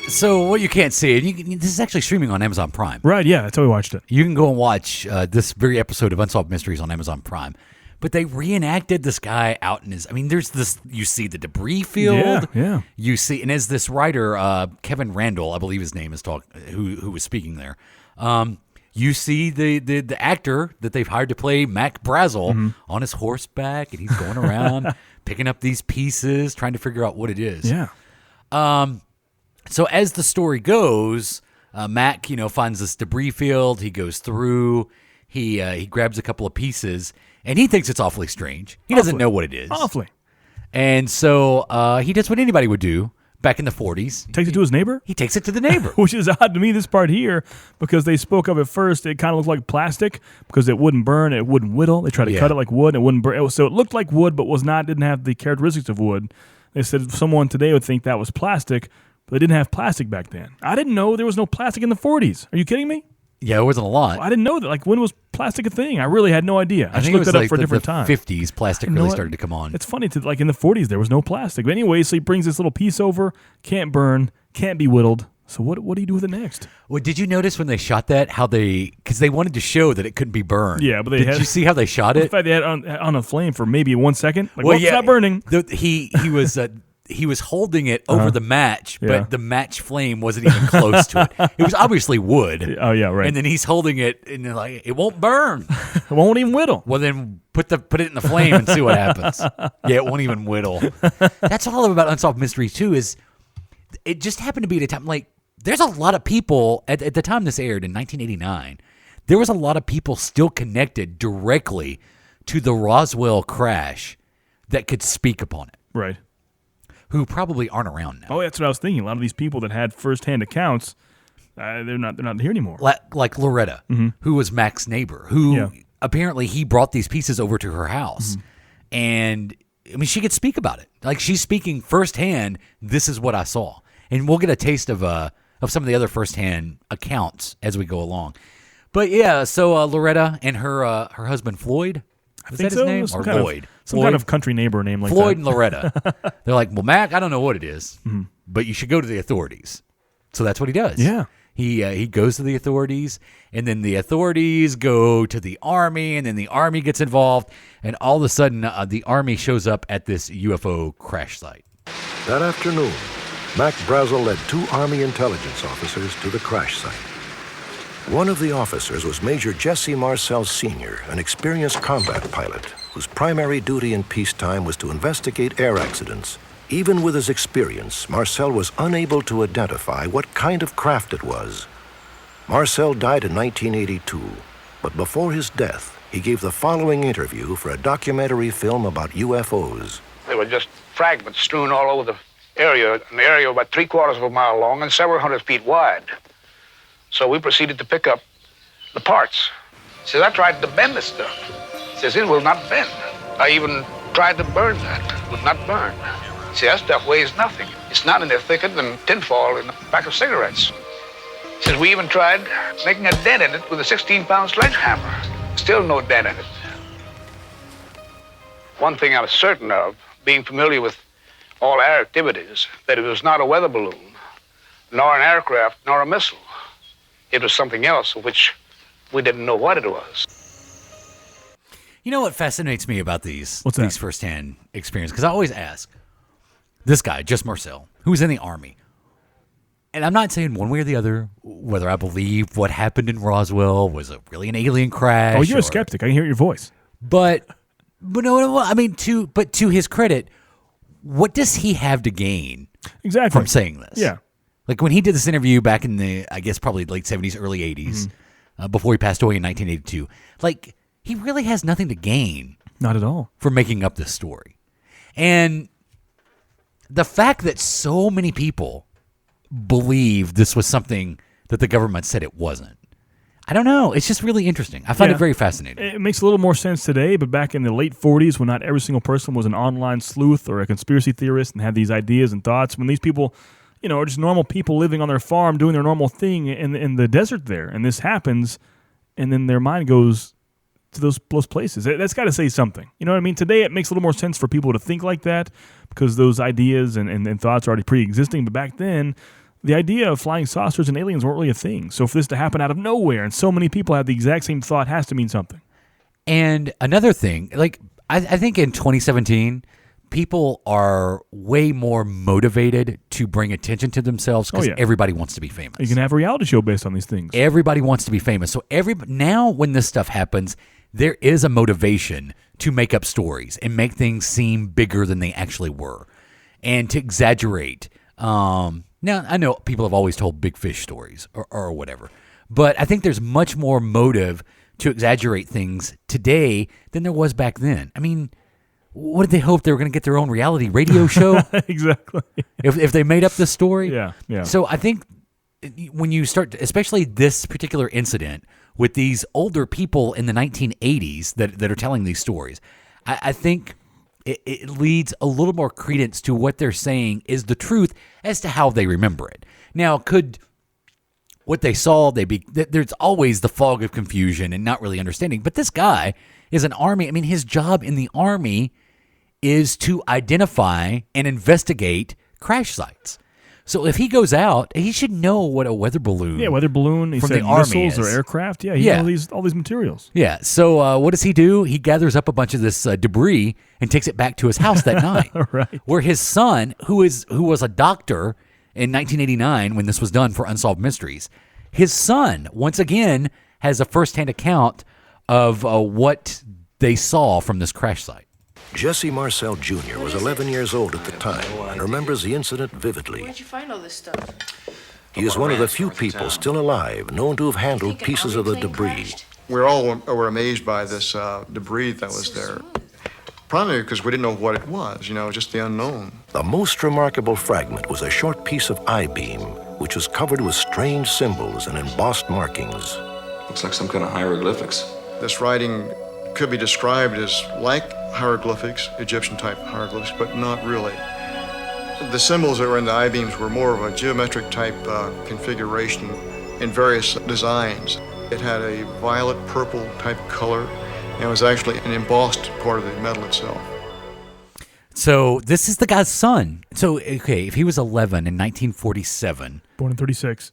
So what you can't see, this is actually streaming on Amazon Prime. Right, yeah, that's how we watched it. You can go and watch this very episode of Unsolved Mysteries on Amazon Prime. But they reenacted this guy out in his, there's this, you see the debris field. Yeah. You see, and as this writer, Kevin Randall, I believe his name is who was speaking there. You see the actor that they've hired to play Mac Brazel on his horseback, and he's going around picking up these pieces, trying to figure out what it is. Yeah. So as the story goes, Mac, finds this debris field. He goes through. He grabs a couple of pieces, and he thinks it's awfully strange. He doesn't know what it is. Awfully. And so he does what anybody would do, back in the 40s. Takes it to his neighbor? He takes it to the neighbor. Which is odd to me, this part here, because they spoke of at first, it kind of looked like plastic because it wouldn't burn, it wouldn't whittle. They tried to cut it like wood, it wouldn't burn. So it looked like wood, but didn't have the characteristics of wood. They said someone today would think that was plastic, but they didn't have plastic back then. I didn't know there was no plastic in the 40s. Are you kidding me? Yeah, it wasn't a lot. Well, I didn't know that. Like, when was plastic a thing? I really had no idea. I think looked it was it up for a different time. The 50s, plastic really started to come on. It's funny, in the 40s, there was no plastic. But anyway, so he brings this little piece over, can't burn, can't be whittled. So what do you do with it next? Well, did you notice when they shot that, because they wanted to show that it couldn't be burned. Yeah, but did you see how they shot it? In fact, they had on a flame for maybe 1 second. Like, it's not burning. He was holding it over the match, but the match flame wasn't even close to it. It was obviously wood. Oh yeah, right. And then he's holding it, and they're like, "It won't burn. It won't even whittle." Well, then put it in the flame and see what happens. Yeah, it won't even whittle. That's all about Unsolved Mysteries too. Is it just happened to be at a time like there's a lot of people at the time this aired in 1989. There was a lot of people still connected directly to the Roswell crash that could speak upon it. Right. Who probably aren't around now. Oh, that's what I was thinking. A lot of these people that had firsthand accounts, they're not here anymore. Like Loretta, who was Mac's neighbor, who apparently he brought these pieces over to her house, and I mean she could speak about it. Like she's speaking firsthand. This is what I saw, and we'll get a taste of some of the other firsthand accounts as we go along. But yeah, so Loretta and her husband Floyd. Was that his name? Or Lloyd? Some kind of country neighbor name like Floyd that. and Loretta. They're like, well, Mac, I don't know what it is, but you should go to the authorities. So that's what he does. Yeah. He goes to the authorities, and then the authorities go to the Army, and then the Army gets involved, and all of a sudden the Army shows up at this UFO crash site. That afternoon, Mac Brazel led 2 Army intelligence officers to the crash site. One of the officers was Major Jesse Marcel Sr., an experienced combat pilot whose primary duty in peacetime was to investigate air accidents. Even with his experience, Marcel was unable to identify what kind of craft it was. Marcel died in 1982, but before his death, he gave the following interview for a documentary film about UFOs. There were just fragments strewn all over the area, an area about 3/4 of a mile long and several hundred feet wide. So we proceeded to pick up the parts. He says, I tried to bend this stuff. He says, it will not bend. I even tried to burn that. It would not burn. He says, that stuff weighs nothing. It's not any thicker than tinfoil in a pack of cigarettes. He says, we even tried making a dent in it with a 16-pound sledgehammer. Still no dent in it. One thing I was certain of, being familiar with all air activities, that it was not a weather balloon, nor an aircraft, nor a missile. It was something else of which we didn't know what it was. You know what fascinates me about these firsthand experiences? Because I always ask this guy, Jess Marcel, who's in the Army, and I'm not saying one way or the other whether I believe what happened in Roswell was really an alien crash. Oh, you're a skeptic. I can hear your voice. But no, I mean, to his credit, what does he have to gain from saying this? Yeah. Like when he did this interview back in the, I guess, probably late 70s, early 80s, before he passed away in 1982, like he really has nothing to gain. Not at all. For making up this story. And the fact that so many people believe this was something that the government said it wasn't. I don't know. It's just really interesting. I find it very fascinating. It makes a little more sense today, but back in the late 40s when not every single person was an online sleuth or a conspiracy theorist and had these ideas and thoughts, when these people, are just normal people living on their farm doing their normal thing in the desert there, and this happens, and then their mind goes to those places. That's got to say something. You know what I mean? Today it makes a little more sense for people to think like that because those ideas and thoughts are already pre-existing, but back then, the idea of flying saucers and aliens weren't really a thing. So for this to happen out of nowhere and so many people have the exact same thought has to mean something. And another thing, like I think in 2017, people are way more motivated to bring attention to themselves because everybody wants to be famous. You can have a reality show based on these things. Everybody wants to be famous. So now when this stuff happens, there is a motivation to make up stories and make things seem bigger than they actually were and to exaggerate. Now, I know people have always told big fish stories or whatever, but I think there's much more motive to exaggerate things today than there was back then. I mean, what did they hope they were going to get their own reality radio show? Exactly. If they made up this story? Yeah. So I think when you start, especially this particular incident with these older people in the 1980s that are telling these stories, I think it leads a little more credence to what they're saying is the truth as to how they remember it. Now, could what they saw, there's always the fog of confusion and not really understanding. But this guy is an Army. I mean, his job in the Army is to identify and investigate crash sites. So if he goes out, he should know what a weather balloon. Yeah, weather balloon. He from said the Army missiles is. or aircraft. Yeah, he knows all these materials. Yeah. So what does he do? He gathers up a bunch of this debris and takes it back to his house that night. Right. Where his son, who was a doctor in 1989 when this was done for Unsolved Mysteries, his son once again has a firsthand account of what they saw from this crash site. Jesse Marcel Jr. was 11 years old at the time and remembers the incident vividly. Where'd you find all this stuff? He is one of the few people still alive known to have handled pieces of the debris. We all were amazed by this debris that was there, primarily because we didn't know what it was, just the unknown. The most remarkable fragment was a short piece of I-beam, which was covered with strange symbols and embossed markings. Looks like some kind of hieroglyphics. This writing could be described as like hieroglyphics, Egyptian-type hieroglyphics, but not really. The symbols that were in the I-beams were more of a geometric-type configuration in various designs. It had a violet-purple type color, and it was actually an embossed part of the metal itself. So this is the guy's son. So, okay, if he was 11 in 1947. Born in 36.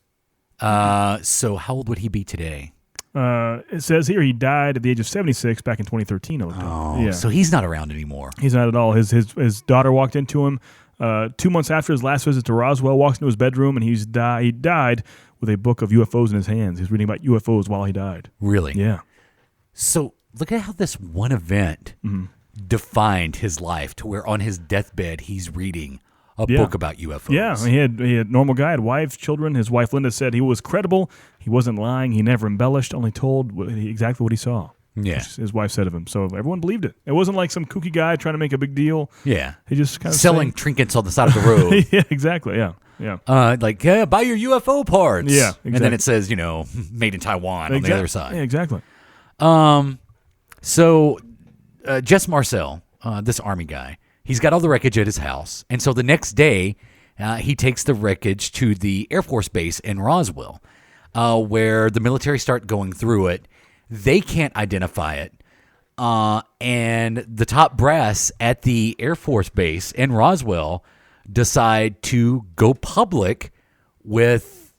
So how old would he be today? It says here he died at the age of 76 back in 2013. So he's not around anymore. He's not at all. His daughter walked into him 2 months after his last visit to Roswell, walks into his bedroom, and he died with a book of UFOs in his hands. He was reading about UFOs while he died. Really? Yeah. So look at how this one event defined his life to where on his deathbed he's reading a book about UFOs. Yeah, he had normal guy, had wife, children. His wife Linda said he was credible. He wasn't lying. He never embellished, only told exactly what he saw. Yeah. His wife said of him. So everyone believed it. It wasn't like some kooky guy trying to make a big deal. Yeah. He just kind of selling trinkets on the side of the road. Yeah, exactly. Yeah. Yeah. Buy your UFO parts. Yeah, exactly. And then it says, made in Taiwan on the other side. Yeah, exactly. So Jess Marcel, this Army guy, he's got all the wreckage at his house. And so the next day, he takes the wreckage to the Air Force Base in Roswell, where the military start going through it. They can't identify it. And the top brass at the Air Force Base in Roswell decide to go public with,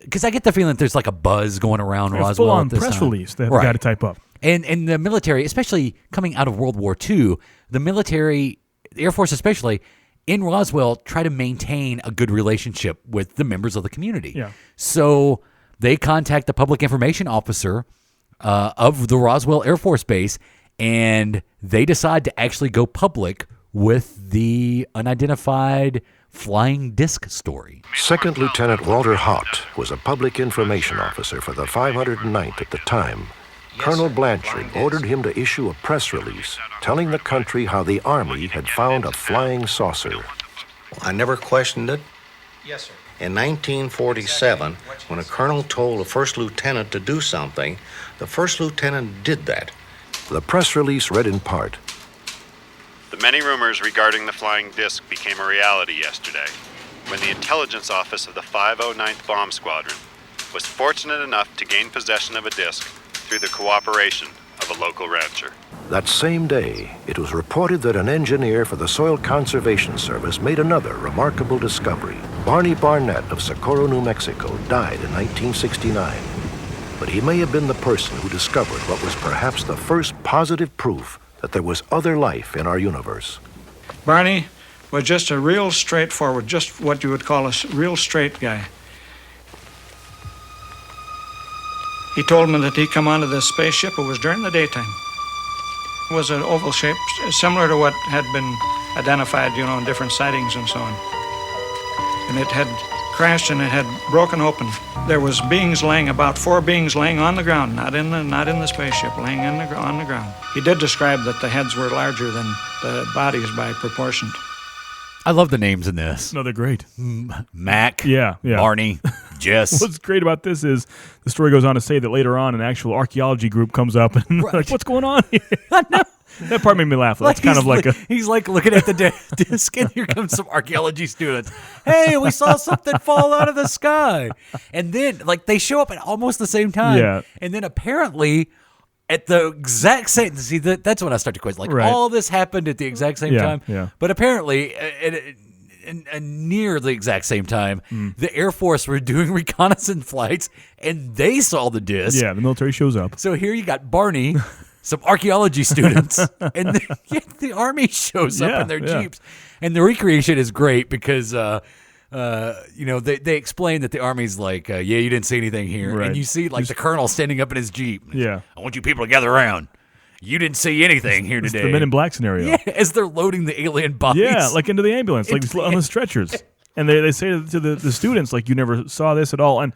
because I get the feeling that there's like a buzz going around Roswell. Full-on at this press time. release they have got to type up. And the military, especially coming out of World War II, the military, the Air Force especially, in Roswell, try to maintain a good relationship with the members of the community. Yeah. So they contact the public information officer of the Roswell Air Force Base, and they decide to actually go public with the unidentified flying disc story. Second Lieutenant Walter Haupt was a public information officer for the 509th at the time. Colonel Blanchard ordered him to issue a press release telling the country how the Army had found a flying saucer. I never questioned it. Yes, sir. In 1947, when a colonel told a first lieutenant to do something, the first lieutenant did that. The press release read in part, "The many rumors regarding the flying disc became a reality yesterday, when the intelligence office of the 509th Bomb Squadron was fortunate enough to gain possession of a disc through the cooperation of a local rancher." That same day, it was reported that an engineer for the Soil Conservation Service made another remarkable discovery. Barney Barnett of Socorro, New Mexico, died in 1969. But he may have been the person who discovered what was perhaps the first positive proof that there was other life in our universe. Barney was just a real straightforward, just what you would call a real straight guy. He told me that he'd come onto this spaceship. It was during the daytime. It was an oval shape, similar to what had been identified, in different sightings and so on. And it had crashed and it had broken open. There was beings laying, about 4 beings laying on the ground, not in the spaceship, laying on the ground. He did describe that the heads were larger than the bodies by proportion. I love the names in this. No, they're great. Mac, yeah. Barney, Jess. What's great about this is the story goes on to say that later on an actual archaeology group comes up and like, what's going on here? That part made me laugh. That's kind of like he's like looking at the disc, and here comes some archaeology students. Hey, we saw something fall out of the sky, and then like they show up at almost the same time. Yeah. And then apparently at the exact same. See, that's when I start to question. Like all this happened at the exact same time. Yeah. But apparently, near the exact same time, the Air Force were doing reconnaissance flights, and they saw the disc. Yeah, the military shows up. So here you got Barney. Some archaeology students, and the Army shows up in their Jeeps. And the recreation is great because, they explain that the Army's like, you didn't see anything here. Right. And you see, like, the colonel standing up in his Jeep. Yeah. I want you people to gather around. You didn't see anything here today. It's the Men in Black scenario. Yeah, as they're loading the alien bodies. Yeah, like into the ambulance, like on the stretchers. And they say to the students, like, you never saw this at all. And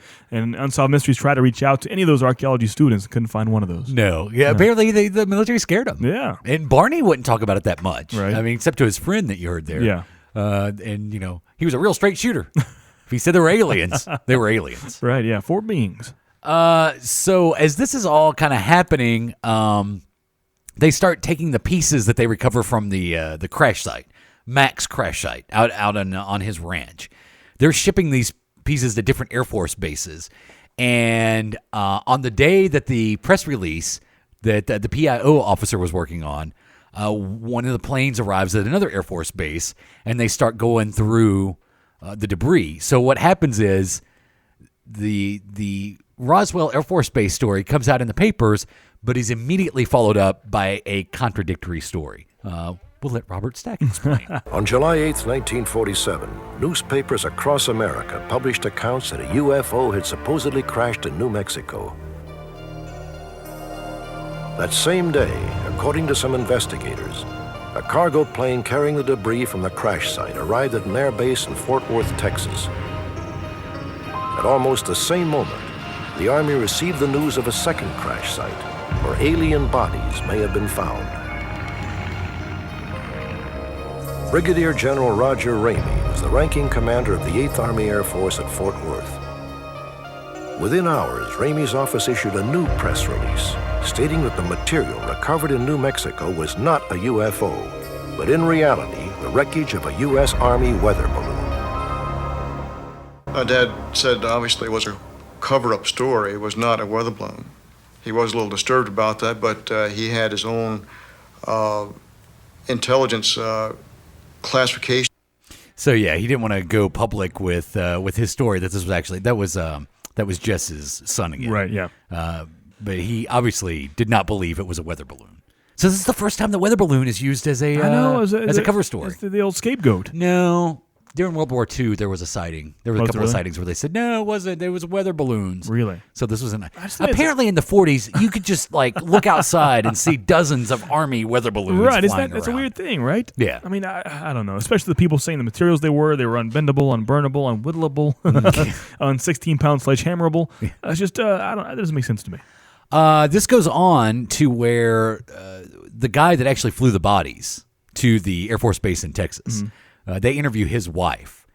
Unsolved Mysteries try to reach out to any of those archaeology students. Couldn't find one of those. No. Yeah, apparently the military scared them. Yeah. And Barney wouldn't talk about it that much. Right. I mean, except to his friend that you heard there. Yeah. And, he was a real straight shooter. If he said they were aliens, they were aliens. Right, yeah. 4 beings. So as this is all kind of happening, they start taking the pieces that they recover from the crash site. Mac's crash site out on his ranch. They're shipping these pieces to different Air Force bases. And on the day that the press release that the PIO officer was working on, one of the planes arrives at another Air Force base, and they start going through the debris. So what happens is the Roswell Air Force Base story comes out in the papers, but is immediately followed up by a contradictory story. We'll let Robert Stack explain. On July 8, 1947, newspapers across America published accounts that a UFO had supposedly crashed in New Mexico. That same day, according to some investigators, a cargo plane carrying the debris from the crash site arrived at an air base in Fort Worth, Texas. At almost the same moment, the Army received the news of a second crash site where alien bodies may have been found. Brigadier General Roger Ramey was the ranking commander of the 8th Army Air Force at Fort Worth. Within hours, Ramey's office issued a new press release stating that the material recovered in New Mexico was not a UFO, but in reality, the wreckage of a U.S. Army weather balloon. Dad said obviously it was a cover-up story. It was not a weather balloon. He was a little disturbed about that, but he had his own intelligence classification. So yeah, he didn't want to go public with his story that this was actually that was Jess's son again. Right. Yeah. But he obviously did not believe it was a weather balloon. So this is the first time the weather balloon is used as a as a cover story. It's the old scapegoat. No. During World War II, there was a sighting. There was a couple of sightings where they said, no, it wasn't. There was weather balloons. Really? So this was apparently in the 40s, you could just like look outside and see dozens of Army weather balloons right. flying That's a around. weird thing, right? Yeah. I mean, I don't know. Especially the people saying the materials they were unbendable, unburnable, unwhittleable, on 16-pound sledgehammerable. It's just, that doesn't make sense to me. This goes on to where the guy that actually flew the bodies to the Air Force Base in Texas, they interview his wife,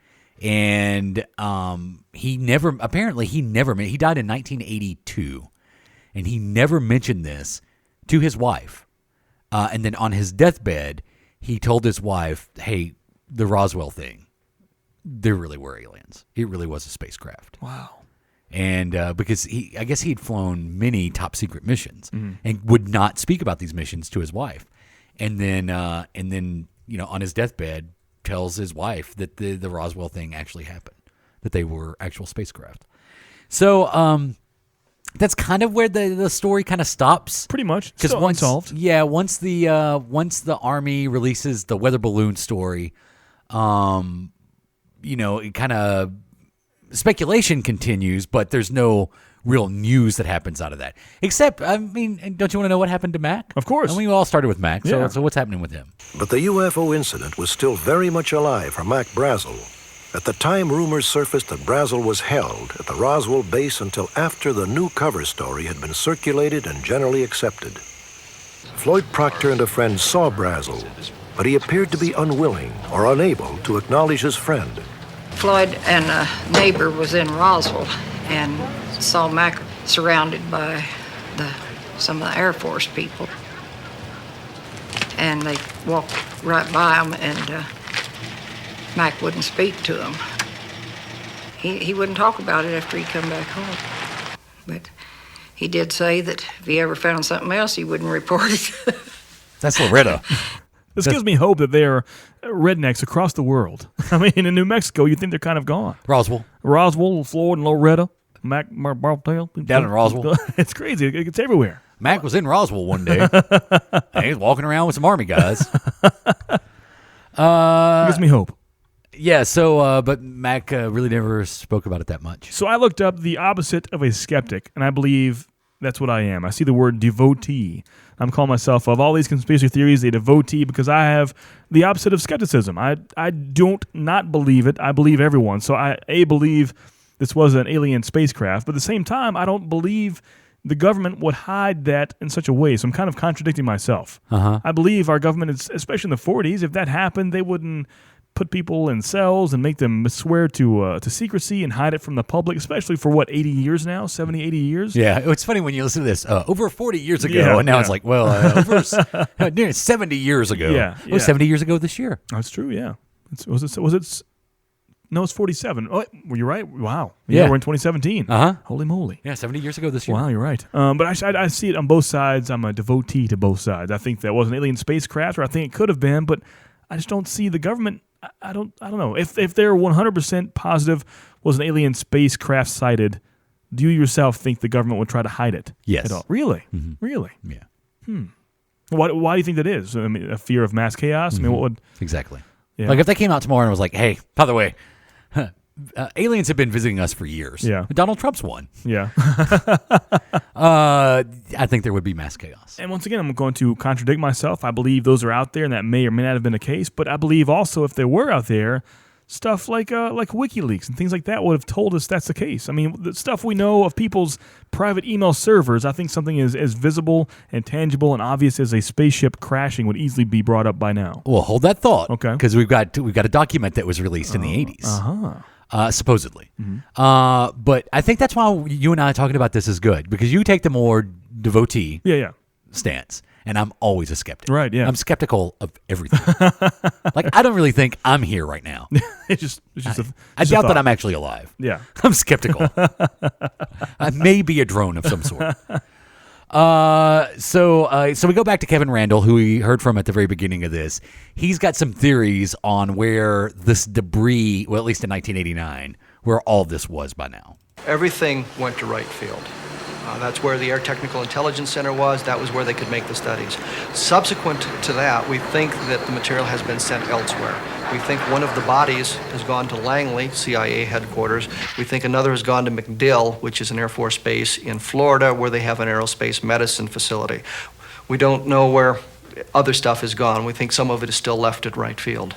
and he died in 1982, and he never mentioned this to his wife. And then on his deathbed, he told his wife, hey, the Roswell thing, there really were aliens. It really was a spacecraft. Wow. And because I guess he'd flown many top secret missions and would not speak about these missions to his wife, and then on his deathbed tells his wife that the Roswell thing actually happened, that they were actual spacecraft. So that's kind of where the story kind of stops, pretty much. Because once solved, once the Army releases the weather balloon story, it kind of. Speculation continues, but there's no real news that happens out of that. Except, I mean, don't you want to know what happened to Mac? Of course. I mean, we all started with Mac, so, Yeah. so what's happening with him? But the UFO incident was still very much alive for Mac Brazel. At the time, rumors surfaced that Brazel was held at the Roswell base until after the new cover story had been circulated and generally accepted. Floyd Proctor and a friend saw Brazel, but he appeared to be unwilling or unable to acknowledge his friend. Floyd and a neighbor was in Roswell and saw Mac surrounded by some of the Air Force people. And they walked right by him, and Mac wouldn't speak to him. He wouldn't talk about it after he come back home. But he did say that if he ever found something else, he wouldn't report it. That's Loretta. This gives me hope that they're rednecks across the world. I mean, in New Mexico, you'd think they're kind of gone. Roswell, Floyd, and Loretta. Mac Bartel. Down in Roswell. It's crazy. It's everywhere. Mac was in Roswell one day. And he was walking around with some Army guys. Gives me hope. Yeah, so, but Mac really never spoke about it that much. So I looked up the opposite of a skeptic, and I believe that's what I am. I see the word devotee. I'm calling myself, of all these conspiracy theories, a devotee because I have the opposite of skepticism. I don't not believe it. I believe everyone. So I, believe this was an alien spacecraft, but at the same time, I don't believe the government would hide that in such a way. So I'm kind of contradicting myself. I believe our government, especially in the 40s, if that happened, they wouldn't put people in cells and make them swear to secrecy and hide it from the public, especially for, 80 years now? 70, 80 years? Yeah, it's funny when you listen to this. Over 40 years ago, and now it's like, over 70 years ago. Yeah, It was 70 years ago this year. That's true, yeah. No, it's 47. Oh, well, you're right. Wow. Yeah. We're in 2017. Holy moly. Yeah, 70 years ago this year. Wow, you're right. But I see it on both sides. I'm a devotee to both sides. I think that was an alien spacecraft, or I think it could have been, but I just don't see the government. I don't know. If they're 100% positive was an alien spacecraft sighted, do you yourself think the government would try to hide it? Yes. At all? Really? Mm-hmm. Really? Yeah. Why do you think that is? I mean, a fear of mass chaos? Mm-hmm. I mean, what would... Exactly. Yeah. Like if they came out tomorrow and was like, hey, by the way, aliens have been visiting us for years. Yeah. Donald Trump's one. Yeah. I think there would be mass chaos. And once again, I'm going to contradict myself. I believe those are out there, and that may or may not have been the case. But I believe also if they were out there, stuff like WikiLeaks and things like that would have told us that's the case. I mean, the stuff we know of people's private email servers, I think something as visible and tangible and obvious as a spaceship crashing would easily be brought up by now. Well, hold that thought. Okay. Because we've got a document that was released in the 80s. Supposedly. Mm-hmm. But I think that's why you and I talking about this is good, because you take the more devotee stance, and I'm always a skeptic. Right, yeah. I'm skeptical of everything. Like, I don't really think I'm here right now. I doubt that I'm actually alive. Yeah. I'm skeptical. I may be a drone of some sort. So we go back to Kevin Randall, who we heard from at the very beginning of this. He's got some theories on where this debris, well, at least in 1989, where all this was by now. Everything went to Wright Field. That's where the Air Technical Intelligence Center was. That was where they could make the studies. Subsequent to that, we think that the material has been sent elsewhere. We think one of the bodies has gone to Langley, CIA headquarters. We think another has gone to MacDill, which is an Air Force base in Florida, where they have an aerospace medicine facility. We don't know where other stuff has gone. We think some of it is still left at Wright Field.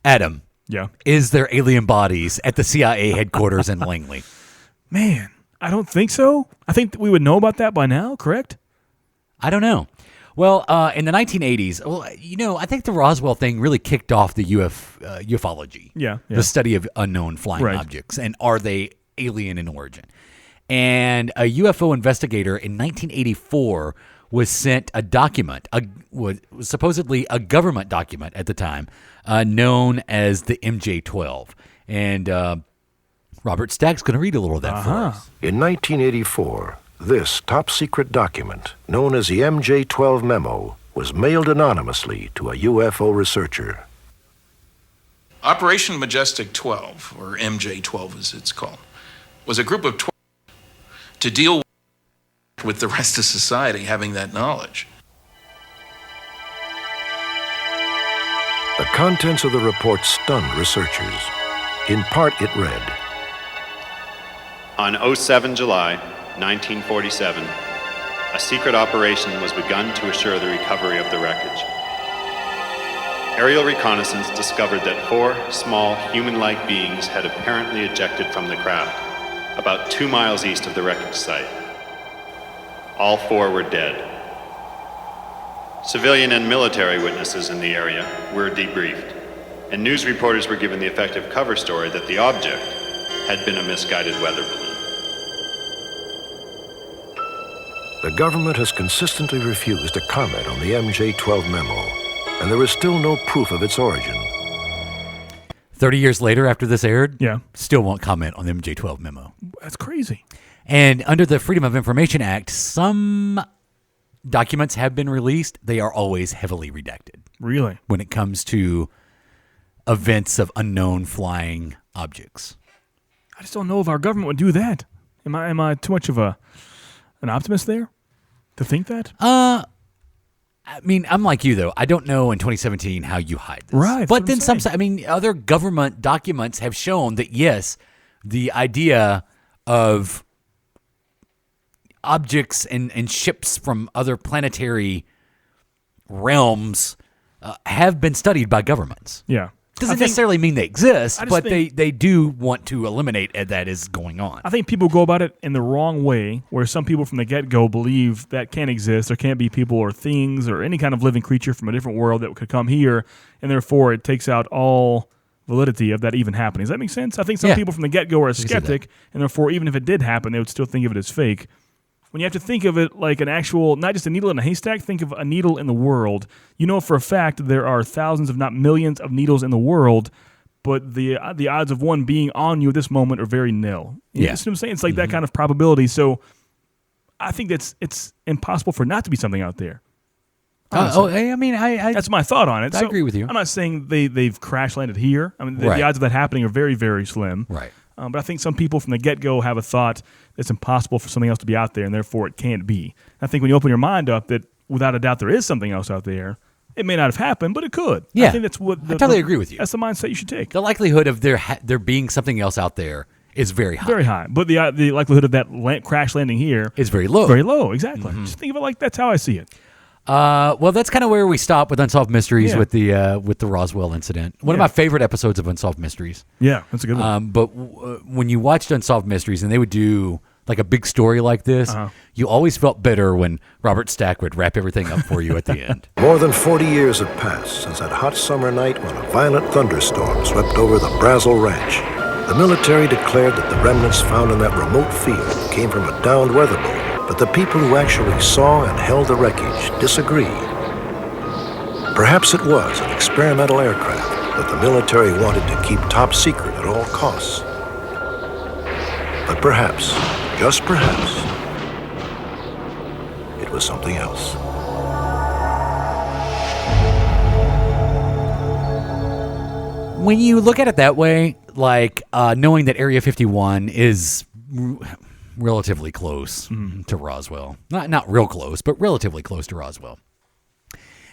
Adam. Yeah. Is there alien bodies at the CIA headquarters in Langley? Man, I don't think so. I think we would know about that by now, correct? I don't know. Well, in the 1980s, I think the Roswell thing really kicked off the ufology. Yeah. The study of unknown flying objects, and are they alien in origin? And a UFO investigator in 1984 was sent a document, was supposedly a government document at the time, known as the MJ-12. And Robert Stack's going to read a little of that for us. In 1984, this top-secret document, known as the MJ-12 memo, was mailed anonymously to a UFO researcher. Operation Majestic 12, or MJ-12 as it's called, was a group of 12 to deal with the rest of society having that knowledge. The contents of the report stunned researchers. In part, it read, On 07 July 1947, a secret operation was begun to assure the recovery of the wreckage. aerial reconnaissance discovered that 4 small human-like beings had apparently ejected from the craft, about 2 miles east of the wreckage site. All 4 were dead. Civilian and military witnesses in the area were debriefed, and news reporters were given the effective cover story that the object had been a misguided weather balloon. The government has consistently refused to comment on the MJ-12 memo, and there is still no proof of its origin. 30 years later, after this aired, yeah, still won't comment on the MJ-12 memo. That's crazy. And under the Freedom of Information Act, some documents have been released. They are always heavily redacted. Really? When it comes to events of unknown flying objects. I just don't know if our government would do that. Am I too much of an optimist there to think that? I mean, I'm like you, though. I don't know in 2017 how you hide this. Right. But then other government documents have shown that, yes, the idea of objects and ships from other planetary realms have been studied by governments. Yeah. Doesn't necessarily mean they exist, but they do want to eliminate that is going on. I think people go about it in the wrong way, where some people from the get-go believe that can't exist. There can't be people or things or any kind of living creature from a different world that could come here, and therefore it takes out all validity of that even happening. Does that make sense? I think some people from the get-go are a skeptic, and therefore even if it did happen, they would still think of it as fake. When you have to think of it like an actual, not just a needle in a haystack, think of a needle in the world. You know for a fact there are thousands, if not millions, of needles in the world, but the odds of one being on you at this moment are very nil. You know what I'm saying? It's like that kind of probability. So I think it's impossible for not to be something out there. I mean, that's my thought on it. I agree with you. I'm not saying they've crash landed here. I mean, the odds of that happening are very, very slim. Right. But I think some people from the get-go have a thought it's impossible for something else to be out there, and therefore it can't be. I think when you open your mind up that without a doubt there is something else out there, it may not have happened, but it could. Yeah. I think that's what I totally agree with you. That's the mindset you should take. The likelihood of there being something else out there is very high. Very high. But the likelihood of that crash landing here is very low. Very low, exactly. Just think of it like that's how I see it. Well, that's kind of where we stop with Unsolved Mysteries with the Roswell incident. One of my favorite episodes of Unsolved Mysteries. Yeah, that's a good one. But when you watched Unsolved Mysteries and they would do like a big story like this, you always felt bitter when Robert Stack would wrap everything up for you at the end. More than 40 years had passed since that hot summer night when a violent thunderstorm swept over the Brazel Ranch. The military declared that the remnants found in that remote field came from a downed weather balloon. But the people who actually saw and held the wreckage disagreed. Perhaps it was an experimental aircraft that the military wanted to keep top secret at all costs. But perhaps, just perhaps, it was something else. When you look at it that way, like knowing that Area 51 is relatively close to Roswell. Not real close, but relatively close to Roswell.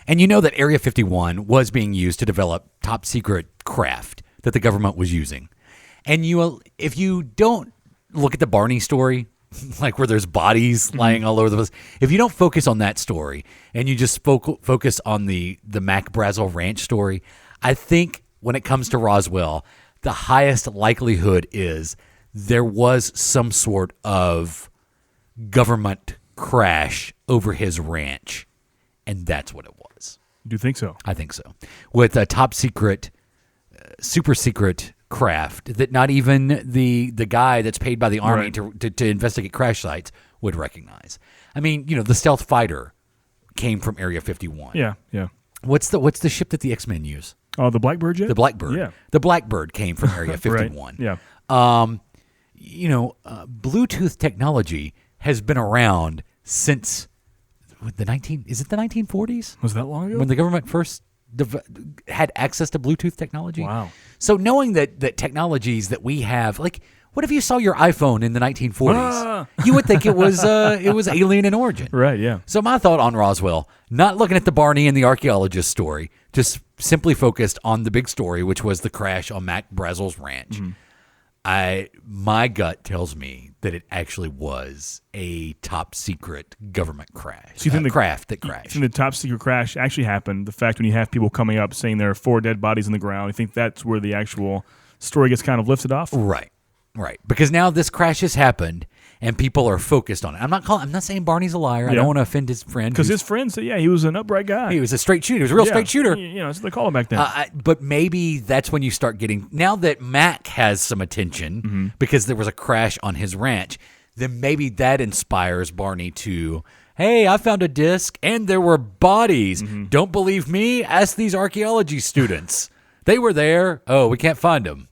And you know that Area 51 was being used to develop top secret craft that the government was using. And if you don't look at the Barney story, like where there's bodies lying all over the place, if you don't focus on that story and you just focus on the Mac Brazel Ranch story, I think when it comes to Roswell, the highest likelihood is there was some sort of government crash over his ranch, and that's what it was. Do you think so? I think so. With a top secret, super secret craft that not even the guy that's paid by the Army to investigate crash sites would recognize. I mean, the stealth fighter came from Area 51. Yeah. What's the ship that the X-Men use? Oh, the Blackbird jet? The Blackbird. Yeah. The Blackbird came from Area 51. Yeah. Bluetooth technology has been around since the 1940s? Was that long ago? When the government first had access to Bluetooth technology? Wow. So knowing that technologies that we have, like, what if you saw your iPhone in the 1940s? You would think it was alien in origin. Right, yeah. So my thought on Roswell, not looking at the Barney and the archaeologist story, just simply focused on the big story, which was the crash on Mac Brazel's ranch. My gut tells me that it actually was a top secret government crash. So you think the craft that crashed? You think the top secret crash actually happened? The fact when you have people coming up saying there are 4 dead bodies in the ground, you think that's where the actual story gets kind of lifted off? Right. Because now this crash has happened, and people are focused on it. I'm not saying Barney's a liar. I don't want to offend his friend. Because his friend said, he was an upright guy. He was a straight shooter. He was a real straight shooter. That's what they call him back then. But maybe that's when you start getting, now that Mac has some attention because there was a crash on his ranch, then maybe that inspires Barney to, hey, I found a disc and there were bodies. Don't believe me? Ask these archaeology students. They were there. Oh, we can't find them.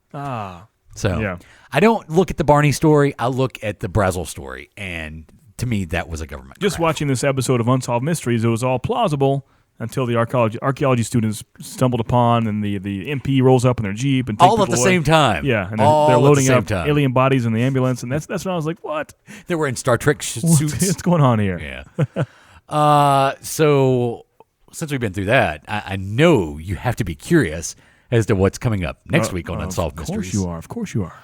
So I don't look at the Barney story. I look at the Brazel story. And to me, that was a government Just crash. watching this episode of Unsolved Mysteries, it was all plausible until the archaeology students stumbled upon, and the MP rolls up in their Jeep and take all at the away. same time. Yeah, and they're loading up time. alien bodies in the ambulance, and that's when I was like, what? They were in Star Trek suits. What's going on here? Yeah. So since we've been through that, I know you have to be curious as to what's coming up next week on Unsolved Mysteries. Of course you are.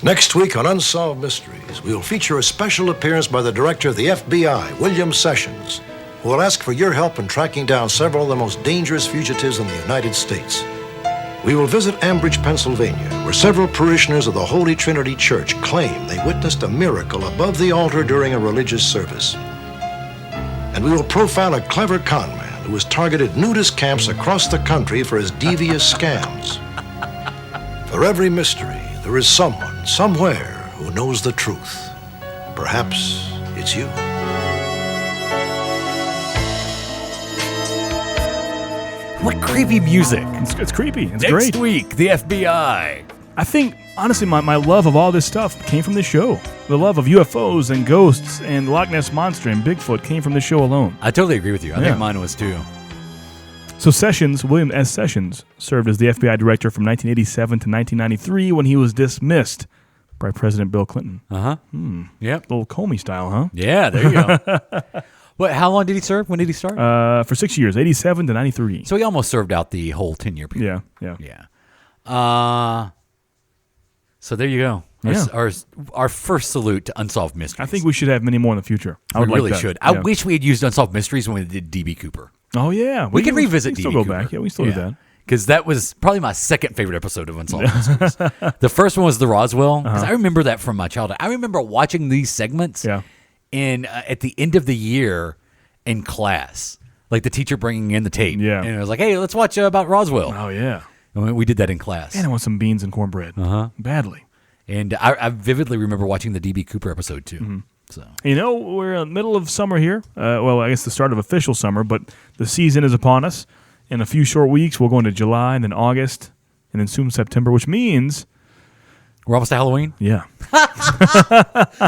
Next week on Unsolved Mysteries, we will feature a special appearance by the director of the FBI, William Sessions, who will ask for your help in tracking down several of the most dangerous fugitives in the United States. We will visit Ambridge, Pennsylvania, where several parishioners of the Holy Trinity Church claim they witnessed a miracle above the altar during a religious service. And we will profile a clever con man who has targeted nudist camps across the country for his devious scams. For every mystery, there is someone, somewhere, who knows the truth. Perhaps it's you. What creepy music. It's creepy. It's Next great. week, the FBI. I think, honestly, my love of all this stuff came from this show. The love of UFOs and ghosts and Loch Ness Monster and Bigfoot came from this show alone. I totally agree with you. I think mine was too. So William S. Sessions, served as the FBI director from 1987 to 1993 when he was dismissed by President Bill Clinton. Yep. Little Comey style, huh? Yeah, there you go. What? How long did he serve? When did he start? For 6 years, 87 to 93. So he almost served out the whole 10-year period. Yeah. So there you go. Our first salute to Unsolved Mysteries. I think we should have many more in the future. I would really like that. should. I wish we had used Unsolved Mysteries when we did D.B. Cooper. Oh, yeah. We can revisit D.B. D.B. Still go Cooper. back. Yeah, we still do that. Because that was probably my second favorite episode of Unsolved Mysteries. The first one was the Roswell. Because I remember that from my childhood. I remember watching these segments in at the end of the year in class. Like the teacher bringing in the tape. Yeah. And it was like, hey, let's watch about Roswell. Oh, yeah. And we did that in class. And I want some beans and cornbread. Badly. And I vividly remember watching the D.B. Cooper episode, too. So we're in the middle of summer here. Well, I guess the start of official summer, but the season is upon us. In a few short weeks, we'll go into July and then August and then soon September, which means we're almost to Halloween. Yeah. We've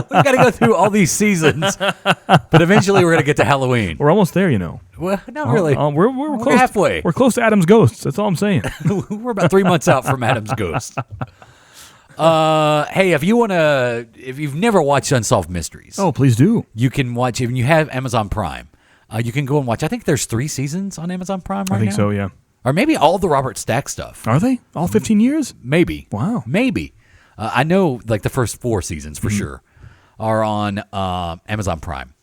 got to go through all these seasons, but eventually we're going to get to Halloween. We're almost there, Well, not really. We're close. Halfway. We're close to Adam's Ghosts. That's all I'm saying. We're about 3 months out from Adam's Ghost. Hey, if you've never watched Unsolved Mysteries, please do. You can watch if you have Amazon Prime. You can go and watch. I think there's 3 seasons on Amazon Prime right now. I think so, yeah. Or maybe all the Robert Stack stuff. Are they? All 15 years? Maybe. Wow. Maybe. I know like the first 4 seasons for sure are on Amazon Prime.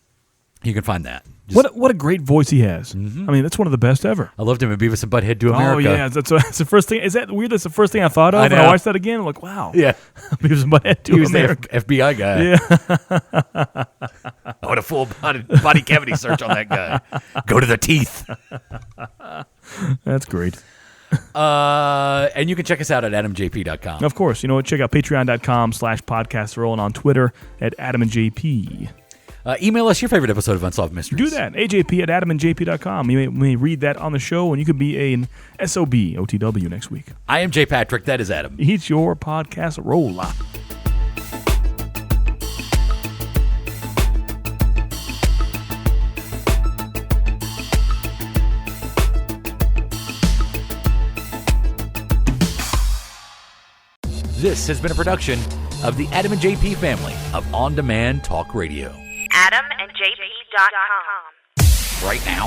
You can find that. What a great voice he has. I mean, that's one of the best ever. I loved him in Beavis and Butthead to America. Oh, yeah. That's the first thing. Is that weird? That's the first thing I thought of when I watched that again. I'm like, wow. Yeah. Beavis and Butthead to America. He was the FBI guy. Yeah. I want a full body cavity search on that guy. Go to the teeth. That's great. And you can check us out at adamjp.com. Of course. You know what? Check out patreon.com/podcastroll and on Twitter at adamandjp. Email us your favorite episode of Unsolved Mysteries. Do that. AJP at adamandjp.com. You may read that on the show, and you could be an SOB OTW next week. I am J. Patrick. That is Adam. He's your podcast roller. This has been a production of the Adam and JP family of on-demand talk radio. AdamandJP.com. Right now.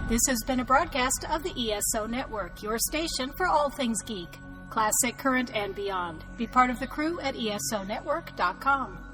This has been a broadcast of the ESO Network, your station for all things geek. classic, current, and beyond. Be part of the crew at ESONetwork.com.